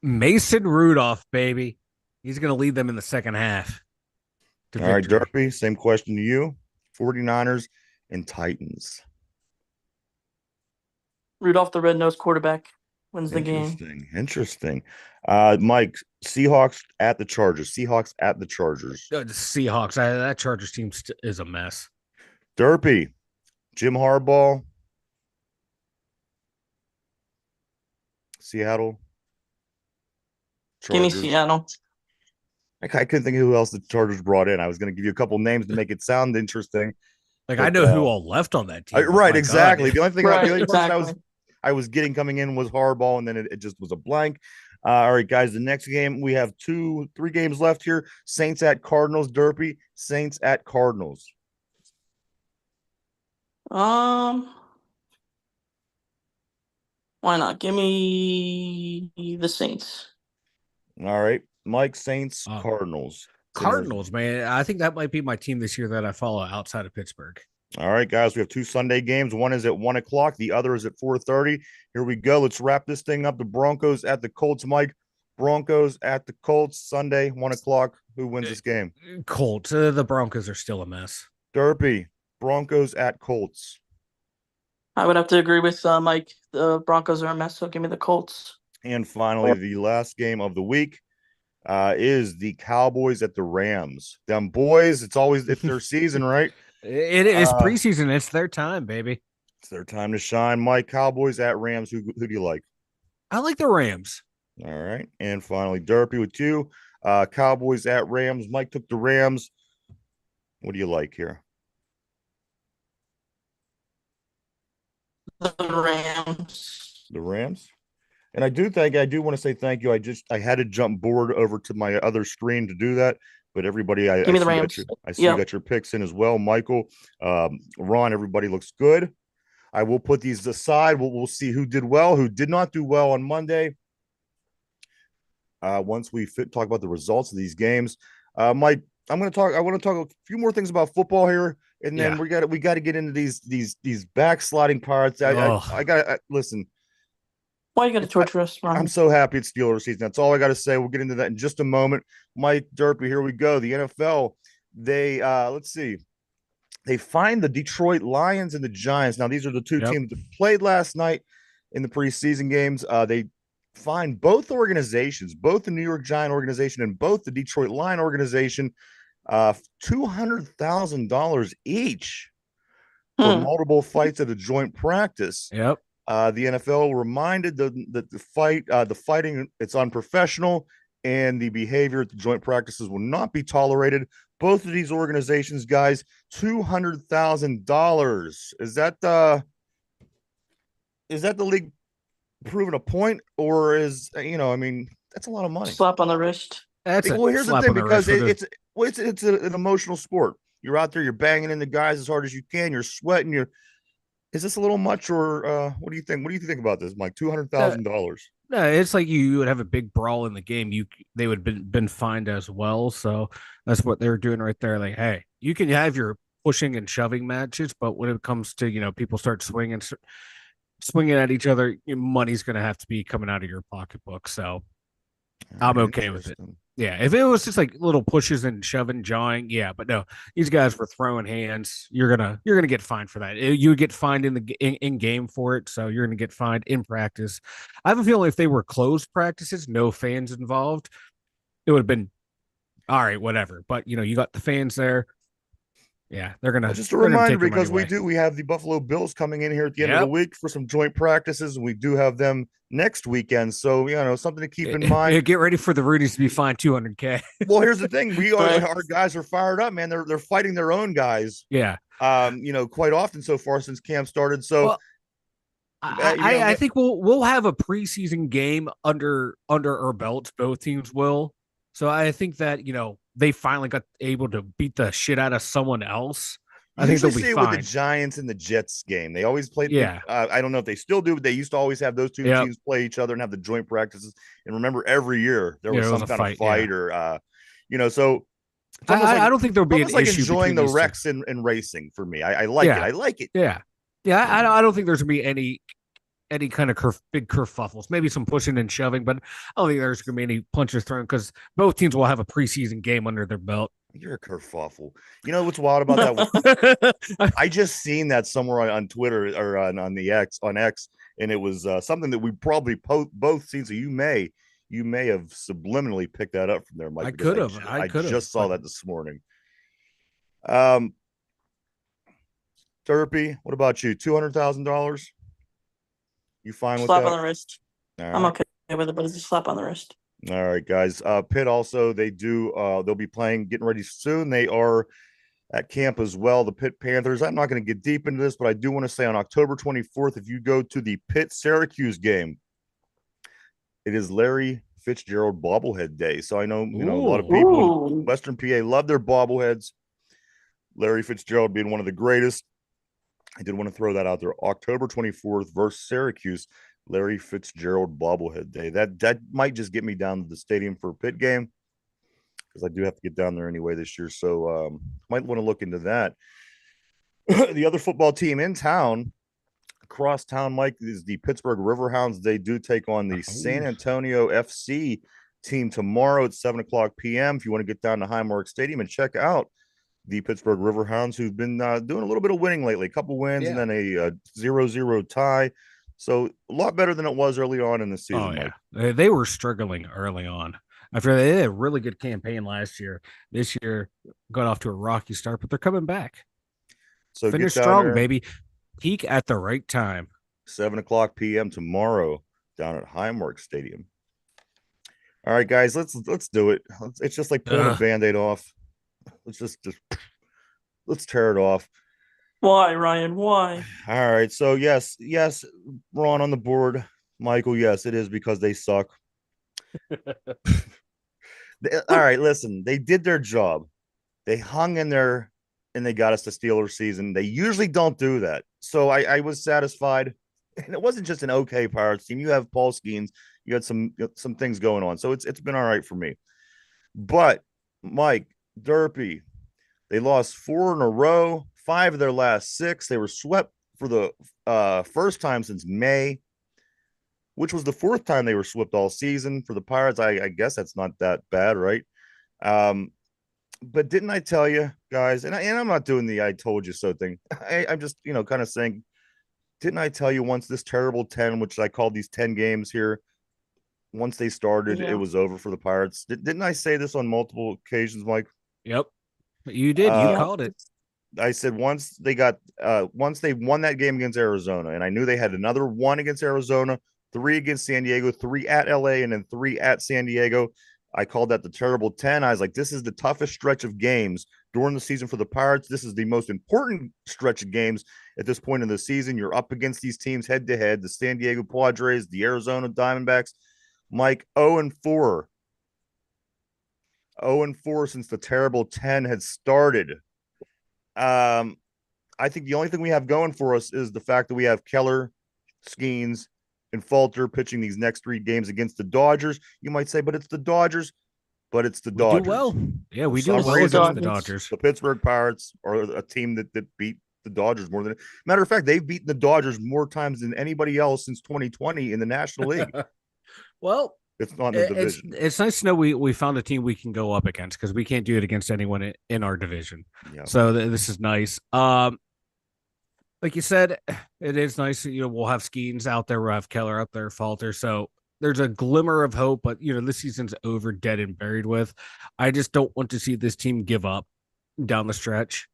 Mason Rudolph, baby. He's going to lead them in the second half. All right, Derpy, same question to you. 49ers and Titans. Rudolph, the red-nosed quarterback, wins the game. Interesting. Mike, Seahawks at the Chargers. Seahawks at the Chargers. The Seahawks. That Chargers team is a mess. Derpy, Jim Harbaugh. Seattle. Chargers. Give me Seattle. I couldn't think of who else the Chargers brought in. I was going to give you a couple names to make it sound interesting. Like, but, I know who all left on that team. Right, exactly. God. The only thing, the only person I was getting coming in was Harbaugh, and then it just was a blank. All right, guys. The next game, we have 3 games left here. Saints at Cardinals. Derpy, Saints at Cardinals. Why not? Give me the Saints. All right. Mike, Saints, Cardinals. Cardinals, man. I think that might be my team this year that I follow outside of Pittsburgh. All right, guys. We have 2 Sunday games. One is at 1 o'clock. The other is at 4:30. Here we go. Let's wrap this thing up. The Broncos at the Colts. Mike, Broncos at the Colts. Sunday, 1 o'clock. Who wins this game? Colts. The Broncos are still a mess. Derpy, Broncos at Colts. I would have to agree with Mike. The Broncos are a mess, so give me the Colts. And finally, the last game of the week is the Cowboys at the Rams. Them boys, it's their season, right? It is preseason. It's their time, baby. It's their time to shine. Mike, Cowboys at Rams. Who do you like? I like the Rams. All right. And finally, Derpy with you. Cowboys at Rams. Mike took the Rams. What do you like here? The Rams. The Rams. And I do want to say thank you. I had to jump board over to my other screen to do that. But everybody, Give me the Rams. I see you Yep. got your picks in as well. Michael, Ron, everybody looks good. I will put these aside. We'll see who did well, who did not do well on Monday. Once we talk about the results of these games, Mike, I want to talk a few more things about football here, and then Yeah. we got to get into these backsliding parts. I got listen. Why you got to torture us, I'm Ron? so happy it's Steelers season. That's all I got to say. We'll get into that in just a moment. Mike Derpy, here we go. The NFL, they let's see. They find the Detroit Lions and the Giants. Now, these are the two Yep. teams that played last night in the preseason games. They find both organizations, both the New York Giant organization and both the Detroit Lion organization, $200,000 each for Hmm. multiple fights at a joint practice. Yep. The NFL reminded that the fighting, it's unprofessional, and the behavior at the joint practices will not be tolerated. Both of these organizations, guys, $200,000. Is that the league proving a point, or I mean, that's a lot of money. Slap on the wrist. That's a Well, here's the slap thing, on the wrist because for the it's an emotional sport. You're out there, you're banging into guys as hard as you can, you're sweating, is this a little much, or what do you think? What do you think about this, Mike? $200,000. No, it's like you would have a big brawl in the game. They would have been fined as well. So that's what they're doing right there. Like, hey, you can have your pushing and shoving matches, but when it comes to people start swinging at each other, your money's going to have to be coming out of your pocketbook. So I'm okay with it. Yeah, if it was just like little pushes and shoving, jawing, yeah, but no, these guys were throwing hands. You're gonna get fined for that. You would get fined in game for it, so you're gonna get fined in practice. I have a feeling if they were closed practices, no fans involved, it would have been all right, whatever. But you got the fans there. Yeah, Well, just a they're gonna reminder, take your money because away. we have the Buffalo Bills coming in here at the end of the Yep. week for some joint practices, and we do have them next weekend. So something to keep in mind. Get ready for the Rudies to be fined 200K. Well, here's the thing: Right. our guys are fired up, man. They're fighting their own guys. Yeah. Quite often so far since camp started. So, Well, I think we'll have a preseason game under our belts. Both teams will. So I think that they finally got able to beat the shit out of someone else. I think they'll be see it fine. with the Giants and the Jets game. They always played. Yeah. I don't know if they still do, but they used to always have those two Yep. teams play each other and have the joint practices. And remember, every year there was Yeah, it some was a kind of fight, fight, or so it's I don't think there'll be an almost like issue enjoying between the these two. wrecks and racing for me. I like it. Yeah. I like it. Yeah. Yeah. I don't think there's gonna be any kind of big kerfuffles. Maybe some pushing and shoving, but I don't think there's gonna be any punches thrown because both teams will have a preseason game under their belt. You're a kerfuffle. You know what's wild about that? I just seen that somewhere on Twitter, or on the X, and it was something that we probably both seen. So you may have subliminally picked that up from there, Mike. I Because could have. I could have. just saw that this morning. Derpy, what about you? $200,000. You fine with Slap that? on the wrist. All I'm right. okay with it, but it's a slap on the wrist. All right, guys. Pitt also, they'll be getting ready soon. They are at camp as well. The Pitt Panthers. I'm not going to get deep into this, but I do want to say on October 24th, if you go to the Pitt Syracuse game, it is Larry Fitzgerald bobblehead day. So I know, a lot of people in Western PA love their bobbleheads. Larry Fitzgerald being one of the greatest. I did want to throw that out there. October 24th versus Syracuse, Larry Fitzgerald bobblehead day. That might just get me down to the stadium for a Pitt game, because I do have to get down there anyway this year. So might want to look into that. The other football team in town, across town, Mike, is the Pittsburgh Riverhounds. They do take on the San Antonio FC team tomorrow at 7:00 p.m. If you want to get down to Highmark Stadium and check out the Pittsburgh Riverhounds, who've been doing a little bit of winning lately, a couple wins and then a 0-0 tie. So a lot better than it was early on in the season. Oh, yeah. Mike. They were struggling early on. After they had a really good campaign last year. This year got off to a rocky start, but they're coming back. So finish strong, there, baby. Peak at the right time. 7:00 p.m. tomorrow down at Highmark Stadium. All right, guys, let's do it. It's just like pulling a band-aid off. Let's just let's tear it off. Why, Ryan? Why? All right. So yes, Ron on the board. Michael, yes, it is because they suck. All right, listen, they did their job. They hung in there and they got us the Steelers season. They usually don't do that. So I was satisfied. And it wasn't just an okay Pirates team. You have Paul Skeens, you had some things going on. So it's been all right for me. But Mike, Derpy, they lost 4 in a row, 5 of their last 6. They were swept for the first time since May, which was the 4th time they were swept all season for the Pirates. I guess that's not that bad, right? Um, but didn't I tell you guys? And I'm not doing the "I told you so" thing. I'm just kind of saying, didn't I tell you once this terrible 10, which I called these 10 games here, once they started, it Yeah. was over for the Pirates. Didn't I say this on multiple occasions, Mike? Yep. You did. You Uh, Yeah. called it. I said once they won that game against Arizona, and I knew they had another one against Arizona, 3 against San Diego, 3 at LA, and then 3 at San Diego. I called that the terrible 10. I was like, this is the toughest stretch of games during the season for the Pirates. This is the most important stretch of games at this point in the season. You're up against these teams head to head, the San Diego Padres, the Arizona Diamondbacks. Mike, 0 and 4. 0 and 4 since the terrible 10 had started. Um, I think the only thing we have going for us is the fact that we have Keller, Skeens, and Falter pitching these next 3 games against the Dodgers. You might say, but it's the Dodgers. But it's the We do Dodgers. well. Yeah, we For do some well reason, against the Dodgers. the Pittsburgh Pirates are a team that beat the Dodgers more than. Matter of fact, they've beaten the Dodgers more times than anybody else since 2020 in the National League. Well, It's not in the division. it's nice to know we found a team we can go up against because we can't do it against anyone in our division. Yeah. So this is nice. Like you said, it is nice. We'll have Skeens out there. We'll have Keller up there, Falter. So there's a glimmer of hope, but this season's over, dead and buried with. I just don't want to see this team give up down the stretch.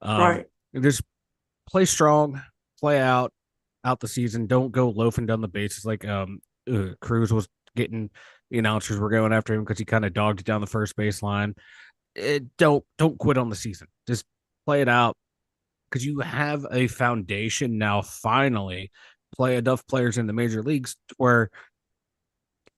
Right. Just play strong, play out the season. Don't go loafing down the bases like Cruz was getting. The announcers were going after him because he kind of dogged it down the first baseline. Don't quit on the season. Just play it out because you have a foundation now. Finally, play enough players in the major leagues where,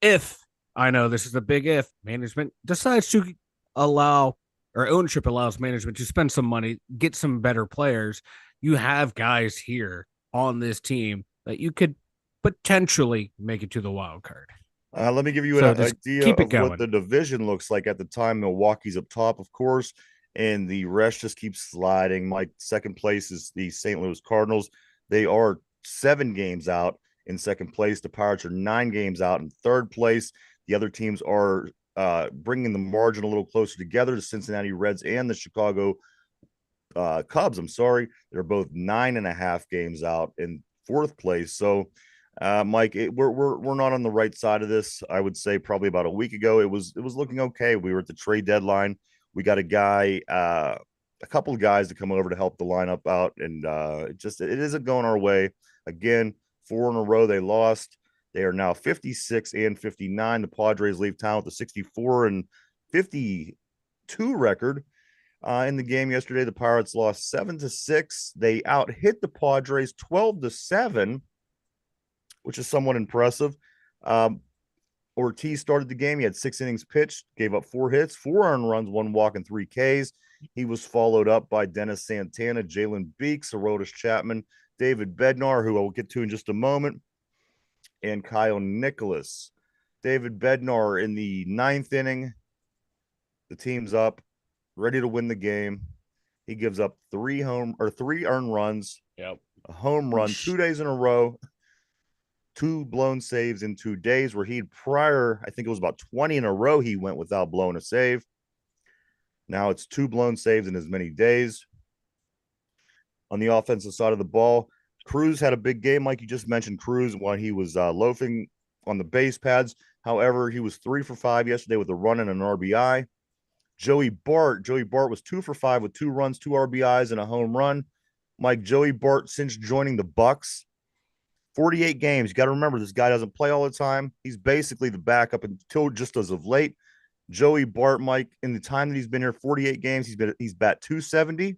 if I know this is a big if, management decides to allow or ownership allows management to spend some money, get some better players. You have guys here on this team that you could potentially make it to the wild card. Let me give you So an just idea keep it of what going. the division looks like at the time. Milwaukee's up top, of course, and the rest just keeps sliding. My second place is the St. Louis Cardinals. They are 7 games out in second place. The Pirates are 9 games out in third place. The other teams are bringing the margin a little closer together. The Cincinnati Reds and the Chicago Cubs. I'm sorry, they're both 9.5 games out in fourth place. So, Mike, we're not on the right side of this. I would say probably about a week ago, it was looking okay. We were at the trade deadline. We got a couple of guys to come over to help the lineup out, and it isn't going our way. Again, 4 in a row they lost. They are now 56 and 59. The Padres leave town with a 64 and 52 record. In the game yesterday, the Pirates lost 7-6. They out hit the Padres 12-7, which is somewhat impressive. Ortiz started the game. He had 6 innings pitched, gave up 4 hits, 4 earned runs, 1 walk, and 3 Ks. He was followed up by Dennis Santana, Jalen Beeks, Aroldis Chapman, David Bednar, who I will get to in just a moment, and Kyle Nicholas. David Bednar in the 9th inning. The team's up, ready to win the game. He gives up 3 earned runs, Yep, a home run 2 days in a row, 2 blown saves in 2 days, where he'd prior, I think it was about 20 in a row, he went without blowing a save. Now it's 2 blown saves in as many days. On the offensive side of the ball, Cruz had a big game, like you just mentioned. Cruz, while he was loafing on the base pads. However, he was 3 for 5 yesterday with a run and an RBI. Joey Bart was 2 for 5 with 2 runs, 2 RBIs, and a home run. Joey Bart, since joining the Bucks, 48 games. You got to remember, this guy doesn't play all the time. He's basically the backup until just as of late. Joey Bart, Mike, in the time that he's been here, 48 games, he's bat 270,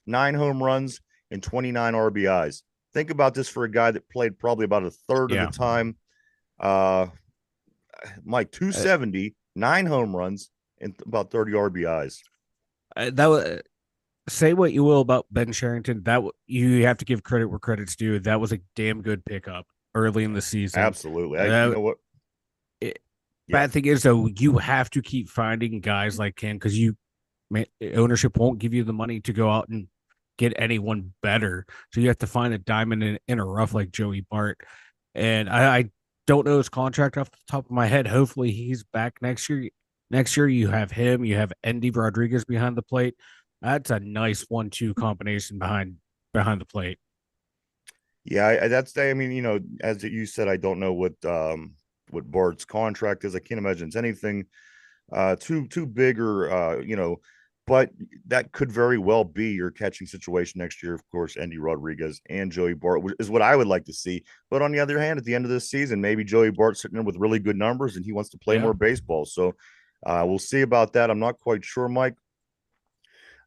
9 home runs, and 29 RBIs. Think about this for a guy that played probably about a third of the time. Mike, 270, 9 home runs, and about 30 RBIs. That was say what you will about Ben Sherrington. You have to give credit where credit's due. That was a damn good pickup early in the season. Absolutely. You know what? Bad thing is though, you have to keep finding guys like him because ownership won't give you the money to go out and get anyone better. So you have to find a diamond in a rough like Joey Bart. And I don't know his contract off the top of my head. Hopefully he's back next year. Next year you have him. You have Endy Rodriguez behind the plate. That's a nice 1-2 combination behind the plate. Yeah, I mean, as you said, I don't know what Bart's contract is. I can't imagine it's anything too big or but that could very well be your catching situation next year. Of course, Endy Rodriguez and Joey Bart is what I would like to see. But on the other hand, at the end of this season, maybe Joey Bart's sitting there with really good numbers and he wants to play more baseball. So we'll see about that. I'm not quite sure, Mike.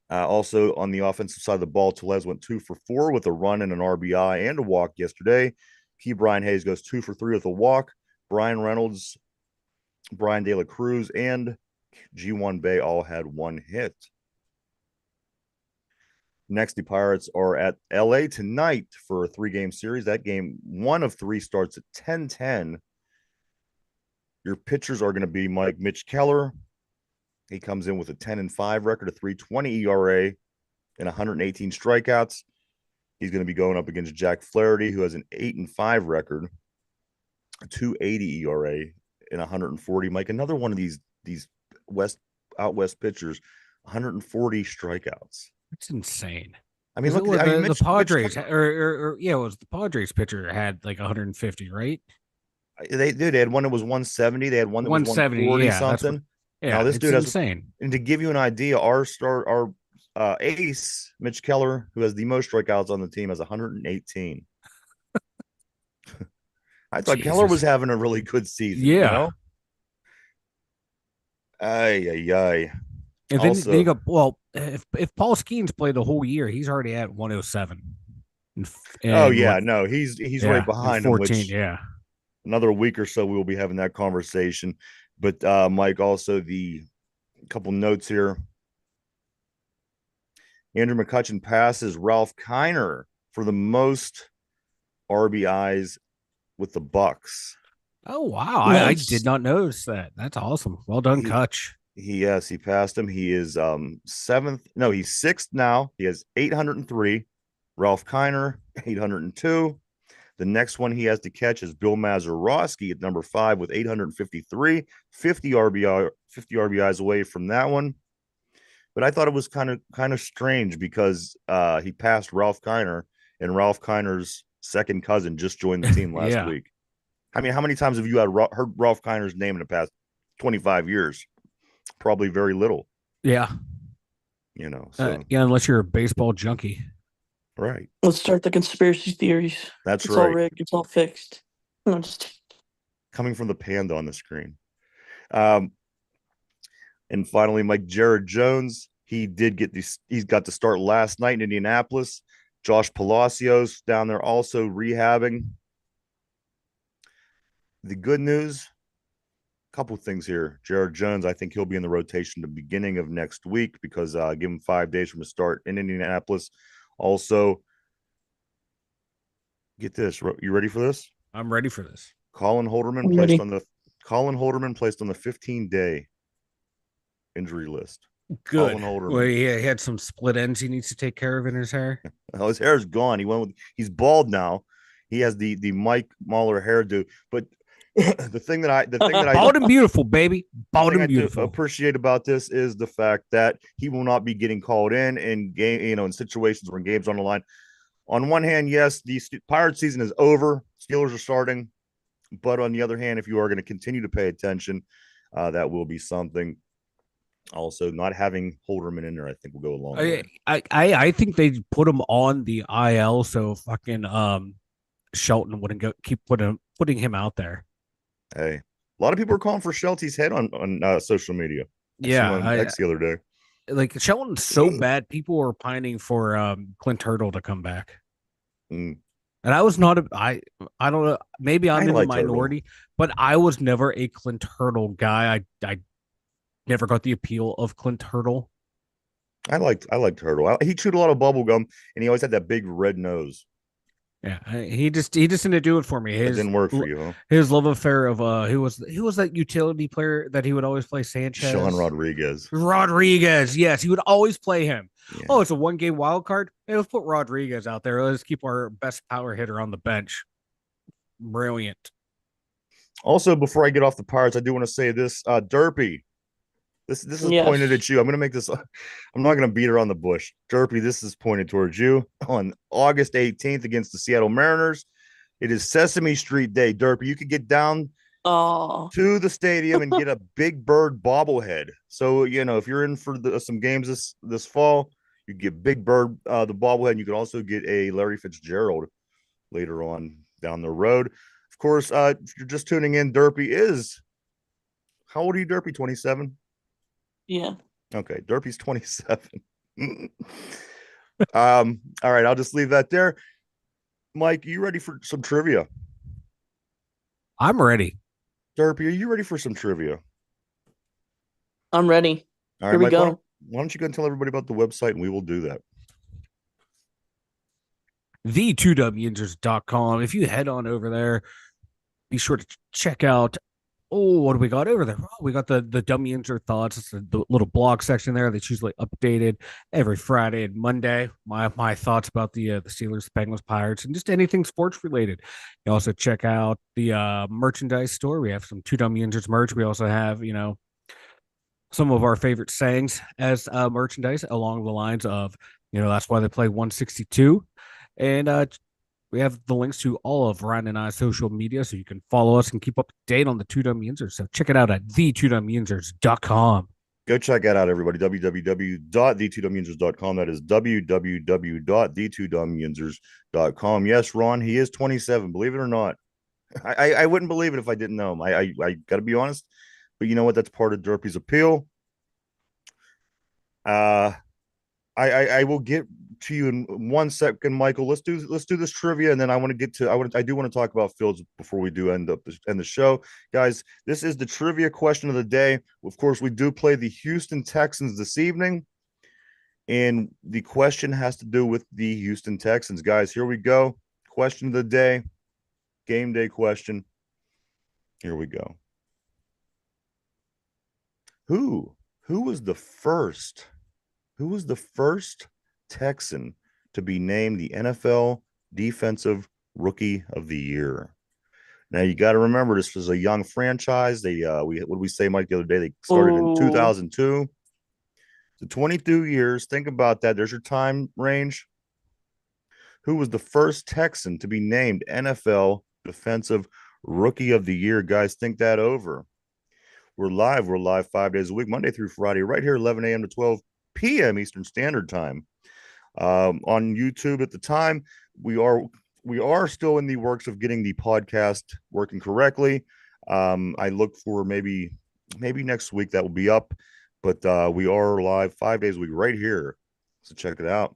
Also on the offensive side of the ball, Tellez went 2 for 4 with a run and an RBI and a walk yesterday. Brian Hayes goes 2 for 3 with a walk. Brian Reynolds, Brian De La Cruz, and G1 Bay all had 1 hit. Next, the Pirates are at LA tonight for a 3-game series. That game, 1 of 3, starts at 10:10. Your pitchers are going to be Mitch Keller. He comes in with a 10-5 record, a 3.20 ERA, and 118 strikeouts. He's going to be going up against Jack Flaherty, who has an 8-5 record, a 2.80 ERA, and 140. Mike, another one of these out west pitchers, 140 strikeouts. That's insane. I mean, look at the Padres, it was the Padres pitcher had like 150, right? They did. They had one that was 170. They had one that was 140 something. Now this dude has insane. And to give you an idea, our ace, Mitch Keller, who has the most strikeouts on the team, has 118. I thought Keller was having a really good season. Yeah. Ay. And then you go, if Paul Skeens played the whole year, he's already at 107. He's right behind 14, him. Another week or so, we will be having that conversation. But Mike, also a couple notes here. Andrew McCutchen passes Ralph Kiner for the most RBIs with the Bucks. Oh wow! I did not notice that. That's awesome. Well done, Kutch. He passed him. He is seventh. No, he's sixth now. He has 803. Ralph Kiner 802. The next one he has to catch is Bill Mazeroski at number 5 with 853, 50 RBIs away from that one. But I thought it was kind of strange because he passed Ralph Kiner, and Ralph Kiner's second cousin just joined the team last week. I mean, how many times have you heard Ralph Kiner's name in the past 25 years? Probably very little. Yeah. So. Unless you're a baseball junkie. Right. Let's start the conspiracy theories. It's right. It's all rigged. It's all fixed. No, just coming from the panda on the screen. And finally, Mike Jared Jones. He did get he's got to start last night in Indianapolis. Josh Palacios down there also rehabbing. The good news, a couple of things here. Jared Jones, I think he'll be in the rotation the beginning of next week because give him 5 days from the start in Indianapolis. Also, get this. You ready for this? I'm ready for this. Colin Holderman placed on the 15-day injury list. Good. Colin Holderman. Well, he had some split ends he needs to take care of in his hair. Well, his hair is gone. He's bald now. He has the Mike Mahler hairdo. But the thing that I bald and beautiful, baby. Bald and beautiful. I appreciate about this is the fact that he will not be getting called in game, in situations where games on the line. On one hand, yes, the Pirates season is over. Steelers are starting. But on the other hand, if you are going to continue to pay attention, that will be something. Also, not having Holderman in there, I think, will go a long way. I think they put him on the IL so fucking Shelton wouldn't keep putting him out there. Hey, a lot of people are calling for Shelty's head on social media. I seen Yeah, on I X the other day. like Shelton's so bad. People were pining for Clint Turtle to come back. Mm, And I was not I don't know, maybe I I'm in the like Turtle. minority, but I was never a Clint Turtle guy. I never got the appeal of Clint Turtle. I liked Turtle. He chewed a lot of bubble gum, and he always had that big red nose. Yeah, he just didn't do it for me. That didn't work for you, huh? His love affair of who was that utility player that he would always play, Sean Sanchez? Rodriguez. Rodriguez. Yes, he would always play him. Yeah. Oh, it's a 1 game wild card. Hey, let's put Rodriguez out there. Let's keep our best power hitter on the bench. Brilliant. Also, before I get off the Pirates, I do want to say this, Derpy. This is pointed Yes. at you. I'm gonna make this. I'm not gonna beat her on the bush, Derpy. This is pointed towards you on August 18th against the Seattle Mariners. It is Sesame Street Day, Derpy. You could get down Oh, to the stadium and get a Big Bird bobblehead. So if you're in for some games this fall, you get Big Bird the bobblehead, and you can also get a Larry Fitzgerald later on down the road. Of course, if you're just tuning in, Derpy is how old are you, Derpy? 27. yeah. Okay, Derpy's 27. All right, I'll just leave that there. Mike, you ready for some trivia? I'm ready. Derpy, are you ready for some trivia? I'm ready. All right, Here we Mike, why go. don't you go and tell everybody about the website, and we will do that. The2Windsors.com. If you head on over there, be sure to check out. Oh, what do we got over there? Oh, we got the Dummy Injured Thoughts. It's the little blog section there that's usually updated every Friday and Monday. My thoughts about the Steelers, Penguins, Pirates, and just anything sports related. You also check out the merchandise store. We have some Two Dummy Injured merch. We also have some of our favorite sayings as merchandise along the lines of that's why they play 162, and we have the links to all of Ryan and I's social media, so you can follow us and keep up to date on the Two Dumb Users. So check it out at the2dumbusers.com. Go check that out, everybody. www.the2dumbusers.com. That is www.the2dumbusers.com. Yes, Ron, he is 27. Believe it or not. I wouldn't believe it if I didn't know him. I got to be honest, but you know what? That's part of Derpy's appeal. Uh, I will get to you in 1 second, Michael. Let's do this trivia, and then I do want to talk about Fields before we do end the show, guys. This is the trivia question of the day. Of course, we do play the Houston Texans this evening, and the question has to do with the Houston Texans, guys. Here we go. Question of the day, game day question. Here we go. Who was the first? Who was the first Texan to be named the NFL Defensive Rookie of the Year? Now you got to remember this was a young franchise. They what did we say, Mike, the other day? They started in Oh, 2002 to 22 years. Think about that. There's your time range. Who was the first Texan to be named NFL Defensive Rookie of the Year? Guys, think that over. We're live. We're live 5 days a week, Monday through Friday, right here, 11 a.m. to 12 p.m. Eastern Standard Time. On YouTube at the time, we are still in the works of getting the podcast working correctly. I look for maybe next week that will be up, but we are live 5 days a week right here. So check it out.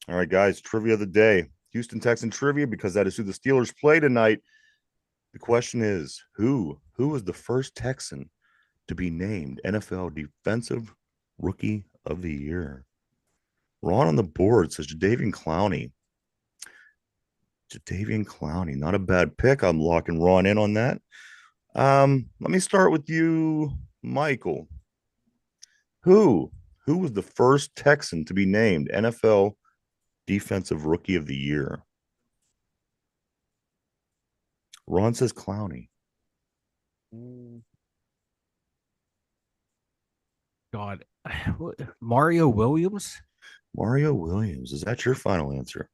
All right, guys, trivia of the day. Houston Texan trivia, because that is who the Steelers play tonight. The question is, who was the first Texan to be named NFL Defensive Rookie of the Year? Ron on the board says Jadeveon Clowney. Jadeveon Clowney, not a bad pick. I'm locking Ron in on that. Let me start with you, Michael. Who was the first Texan to be named NFL Defensive Rookie of the Year? Ron says Clowney. God, Mario Williams. Mario Williams. Is that your final answer?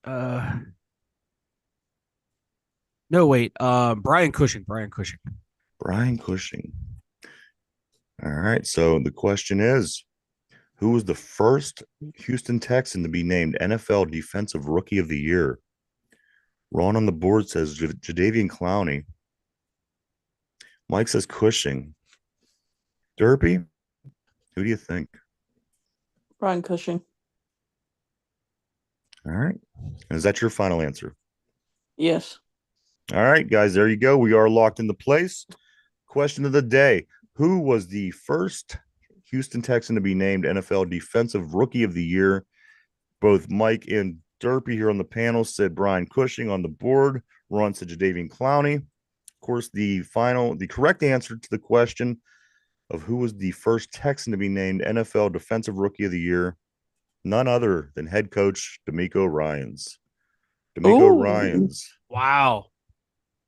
No, wait. Brian Cushing. Brian Cushing. All right. So the question is, Who was the first Houston Texan to be named NFL Defensive Rookie of the Year? Ron on the board says Jadeveon Clowney. Mike says Cushing. Derpy, who do you think? Brian Cushing. All right. And is that your final answer? Yes. All right, guys, there you go. We are locked into place. Question of the day. Who was the first Houston Texan to be named NFL Defensive Rookie of the Year? Both Mike and Derpy here on the panel said Brian Cushing. On the board, Ron said Jadeveon Clowney. Of course, the correct answer to the question of who was the first Texan to be named NFL Defensive Rookie of the Year, none other than head coach DeMeco Ryans. DeMeco Ryans Wow.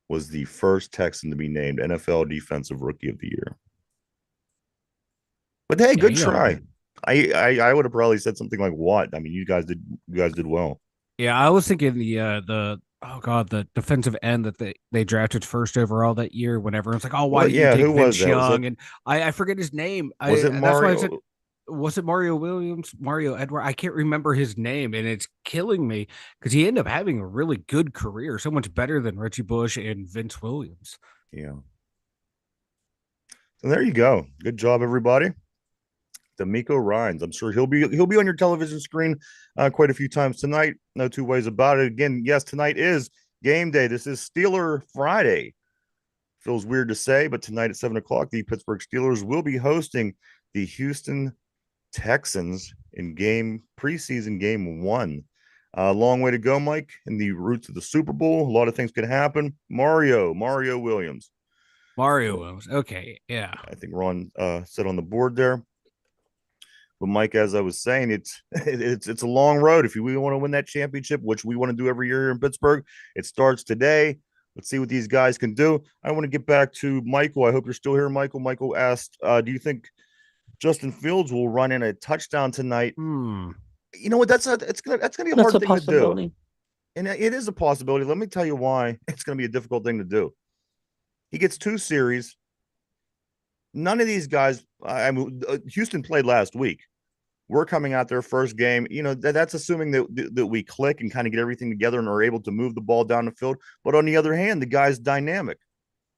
was the first Texan to be named NFL Defensive Rookie of the Year. But hey, good try. I would have probably said something like what? I mean, you guys did well. Yeah, I was thinking the defensive end that they drafted first overall that year when everyone's like, oh, why did you take who Vince was that? Young? And I forget his name. Was it Mario? That's why I said, was it Mario Williams, Mario Edward? I can't remember his name, and it's killing me because he ended up having a really good career, so much better than Reggie Bush and Vince Williams. Yeah. So there you go. Good job, everybody. DeMeco Ryans. I'm sure he'll be on your television screen quite a few times tonight. No two ways about it. Again, yes, tonight is game day. This is Steeler Friday. Feels weird to say, but tonight at 7:00, the Pittsburgh Steelers will be hosting the Houston Texans in preseason game 1. Long way to go, Mike, in the route to the Super Bowl. A lot of things could happen. Mario Williams. Okay, yeah. I think Ron said on the board there. But Mike, as I was saying, it's a long road. If we want to win that championship, which we want to do every year here in Pittsburgh, it starts today. Let's see what these guys can do. I want to get back to Michael. I hope you're still here, Michael. Michael asked, do you think Justin Fields will run in a touchdown tonight? You know what? That's gonna be a hard thing to do. And it is a possibility. Let me tell you why it's gonna be a difficult thing to do. He gets 2 series. None of these guys, Houston played last week. We're coming out their first game. You know, that's assuming that we click and kind of get everything together and are able to move the ball down the field. But on the other hand, the guy's dynamic.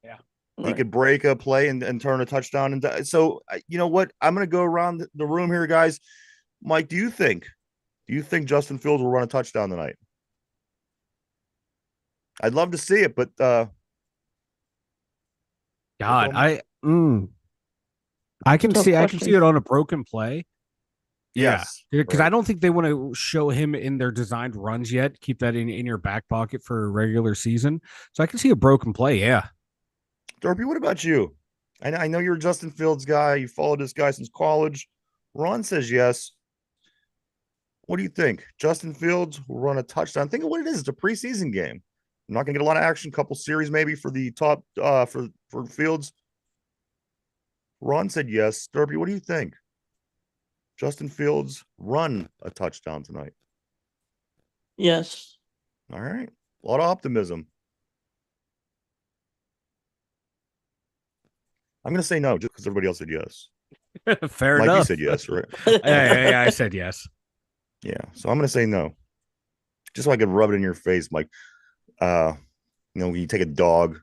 Yeah. Right. He could break a play and turn a touchdown. And so, you know what? I'm going to go around the room here, guys. Mike, do you think Justin Fields will run a touchdown tonight? I'd love to see it, but God, I can see it on a broken play. Yes, because I don't think they want to show him in their designed runs yet. Keep that in your back pocket for a regular season. So I can see a broken play. Yeah. Derpy, what about you? I know you're a Justin Fields guy. You followed this guy since college. Ron says yes. What do you think? Justin Fields will run a touchdown. Think of what it is. It's a preseason game. I'm not going to get a lot of action. Couple series maybe for the top for Fields. Ron said yes. Derpy, what do you think? Justin Fields run a touchdown tonight? Yes. All right. A lot of optimism. I'm going to say no just because everybody else said yes. Fair Mike, enough. You said yes, right? Yeah, I said yes. Yeah. So I'm going to say no. Just so I could rub it in your face, Mike. When you take a dog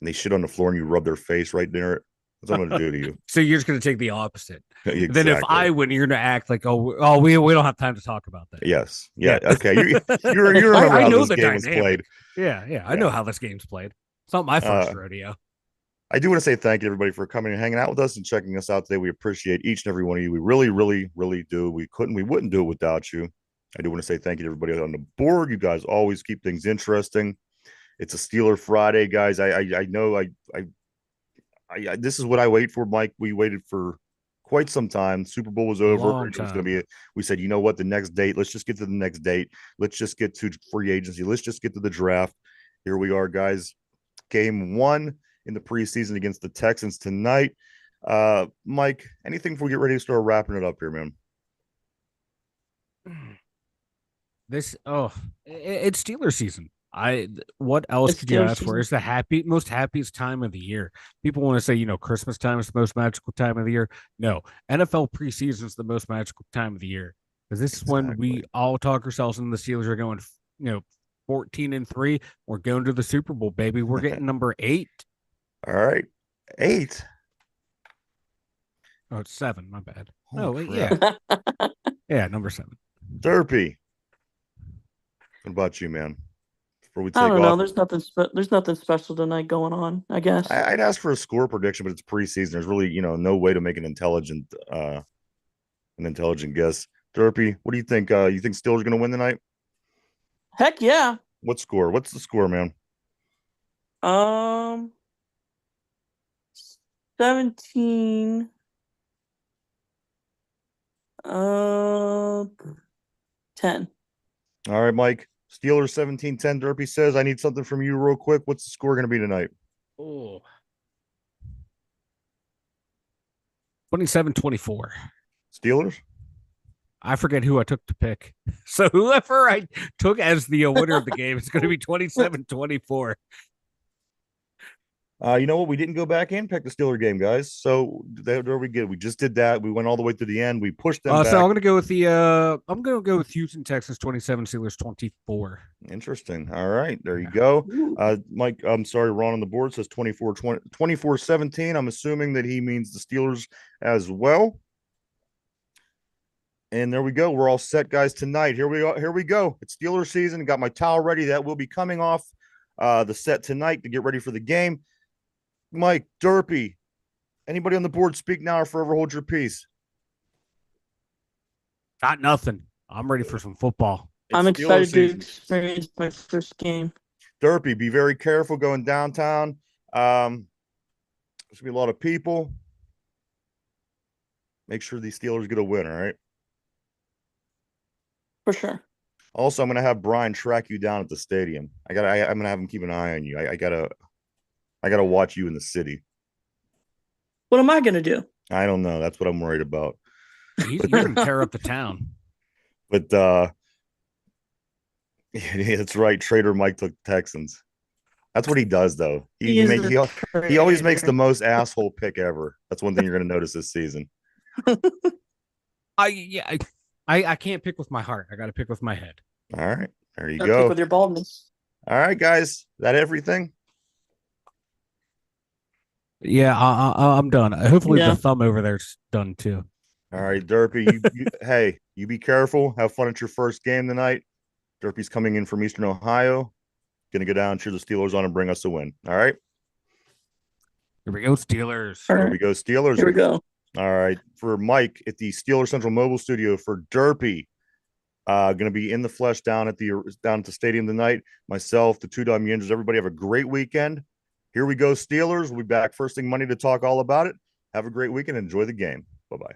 and they shit on the floor and you rub their face right there, that's what I'm going to do to you. So you're just going to take the opposite. Exactly. Then if I win, you're going to act like, we don't have time to talk about that. Yes. Yeah. Okay. You remember how this game was played. Yeah. I know how this game's played. It's not my first rodeo. I do want to say thank you, everybody, for coming and hanging out with us and checking us out today. We appreciate each and every one of you. We really, really, really do. We wouldn't do it without you. I do want to say thank you to everybody on the board. You guys always keep things interesting. It's a Steeler Friday, guys. I know this is what I wait for, Mike. We waited for quite some time. Super Bowl was over. It was going to be. We said, you know what? The next date. Let's just get to the next date. Let's just get to free agency. Let's just get to the draft. Here we are, guys. Game 1 in the preseason against the Texans tonight. Mike, anything before we get ready to start wrapping it up here, man? It's Steeler season. What else It's could you Steelers ask for? season. It's the most happiest time of the year. People want to say, Christmas time is the most magical time of the year. No, NFL preseason is the most magical time of the year because this is when we Exactly. all talk ourselves into the Steelers are going, 14-3. We're going to the Super Bowl, baby. We're getting number 8. All right. 8. Oh, it's 7. My bad. Holy Oh, wait, yeah, crap. number 7. Derpy. What about you, man? Before we I take don't know. off, There's nothing special tonight going on, I guess. I'd ask for a score prediction, but it's preseason. There's really, no way to make an intelligent guess. Derpy, what do you think? You think Steelers going to win tonight? Heck yeah. What score? What's the score, man? 17. 10. All right, Mike. Steelers 17-10. Derpy says, I need something from you real quick. What's the score going to be tonight? Oh. 27-24. Steelers? I forget who I took to pick. So whoever I took as the winner of the game is going to be 27-24. You know what? We didn't go back and pick the Steeler game, guys. So there we go. We just did that. We went all the way to the end. We pushed them So back. I'm going to go with Houston Texans 27, Steelers 24. Interesting. All right. There you go. Mike, I'm sorry, Ron on the board says 24-17. I'm assuming that he means the Steelers as well. And there we go. We're all set, guys, tonight. Here we go. It's Steelers season. Got my towel ready. That will be coming off the set tonight to get ready for the game. Mike, Derpy, anybody on the board, speak now or forever hold your peace. Got nothing. I'm ready for some football. I'm It's excited Steelers to season. experience my first game. Derpy, be very careful going downtown. There's going to be a lot of people. Make sure these Steelers get a win, all right? For sure. Also, I'm going to have Brian track you down at the stadium. I'm going to have him keep an eye on you. I gotta watch you in the city. What am I going to do? I don't know. That's what I'm worried about. You're going to tear up the town. But yeah, that's right. Trader Mike took the Texans. That's what he does, though. He always makes the most asshole pick ever. That's one thing you're going to notice this season. I can't pick with my heart. I got to pick with my head. All right, there you Pick go. with your baldness. All right, guys, that everything. Yeah, I'm done. Hopefully Yeah. the thumb over there's done too. All right, Derpy, hey, you be careful. Have fun at your first game tonight. Derpy's coming in from Eastern Ohio. Going to go down, cheer the Steelers on, and bring us a win. All right. Here we go, Steelers. Here we go, Steelers. Here we go. All right. For Mike at the Steelers Central Mobile Studio, for Derpy, going to be in the flesh down at the stadium tonight. Myself, the Two Dumb Yinzers, everybody have a great weekend. Here we go, Steelers. We'll be back first thing Monday to talk all about it. Have a great weekend. Enjoy the game. Bye-bye.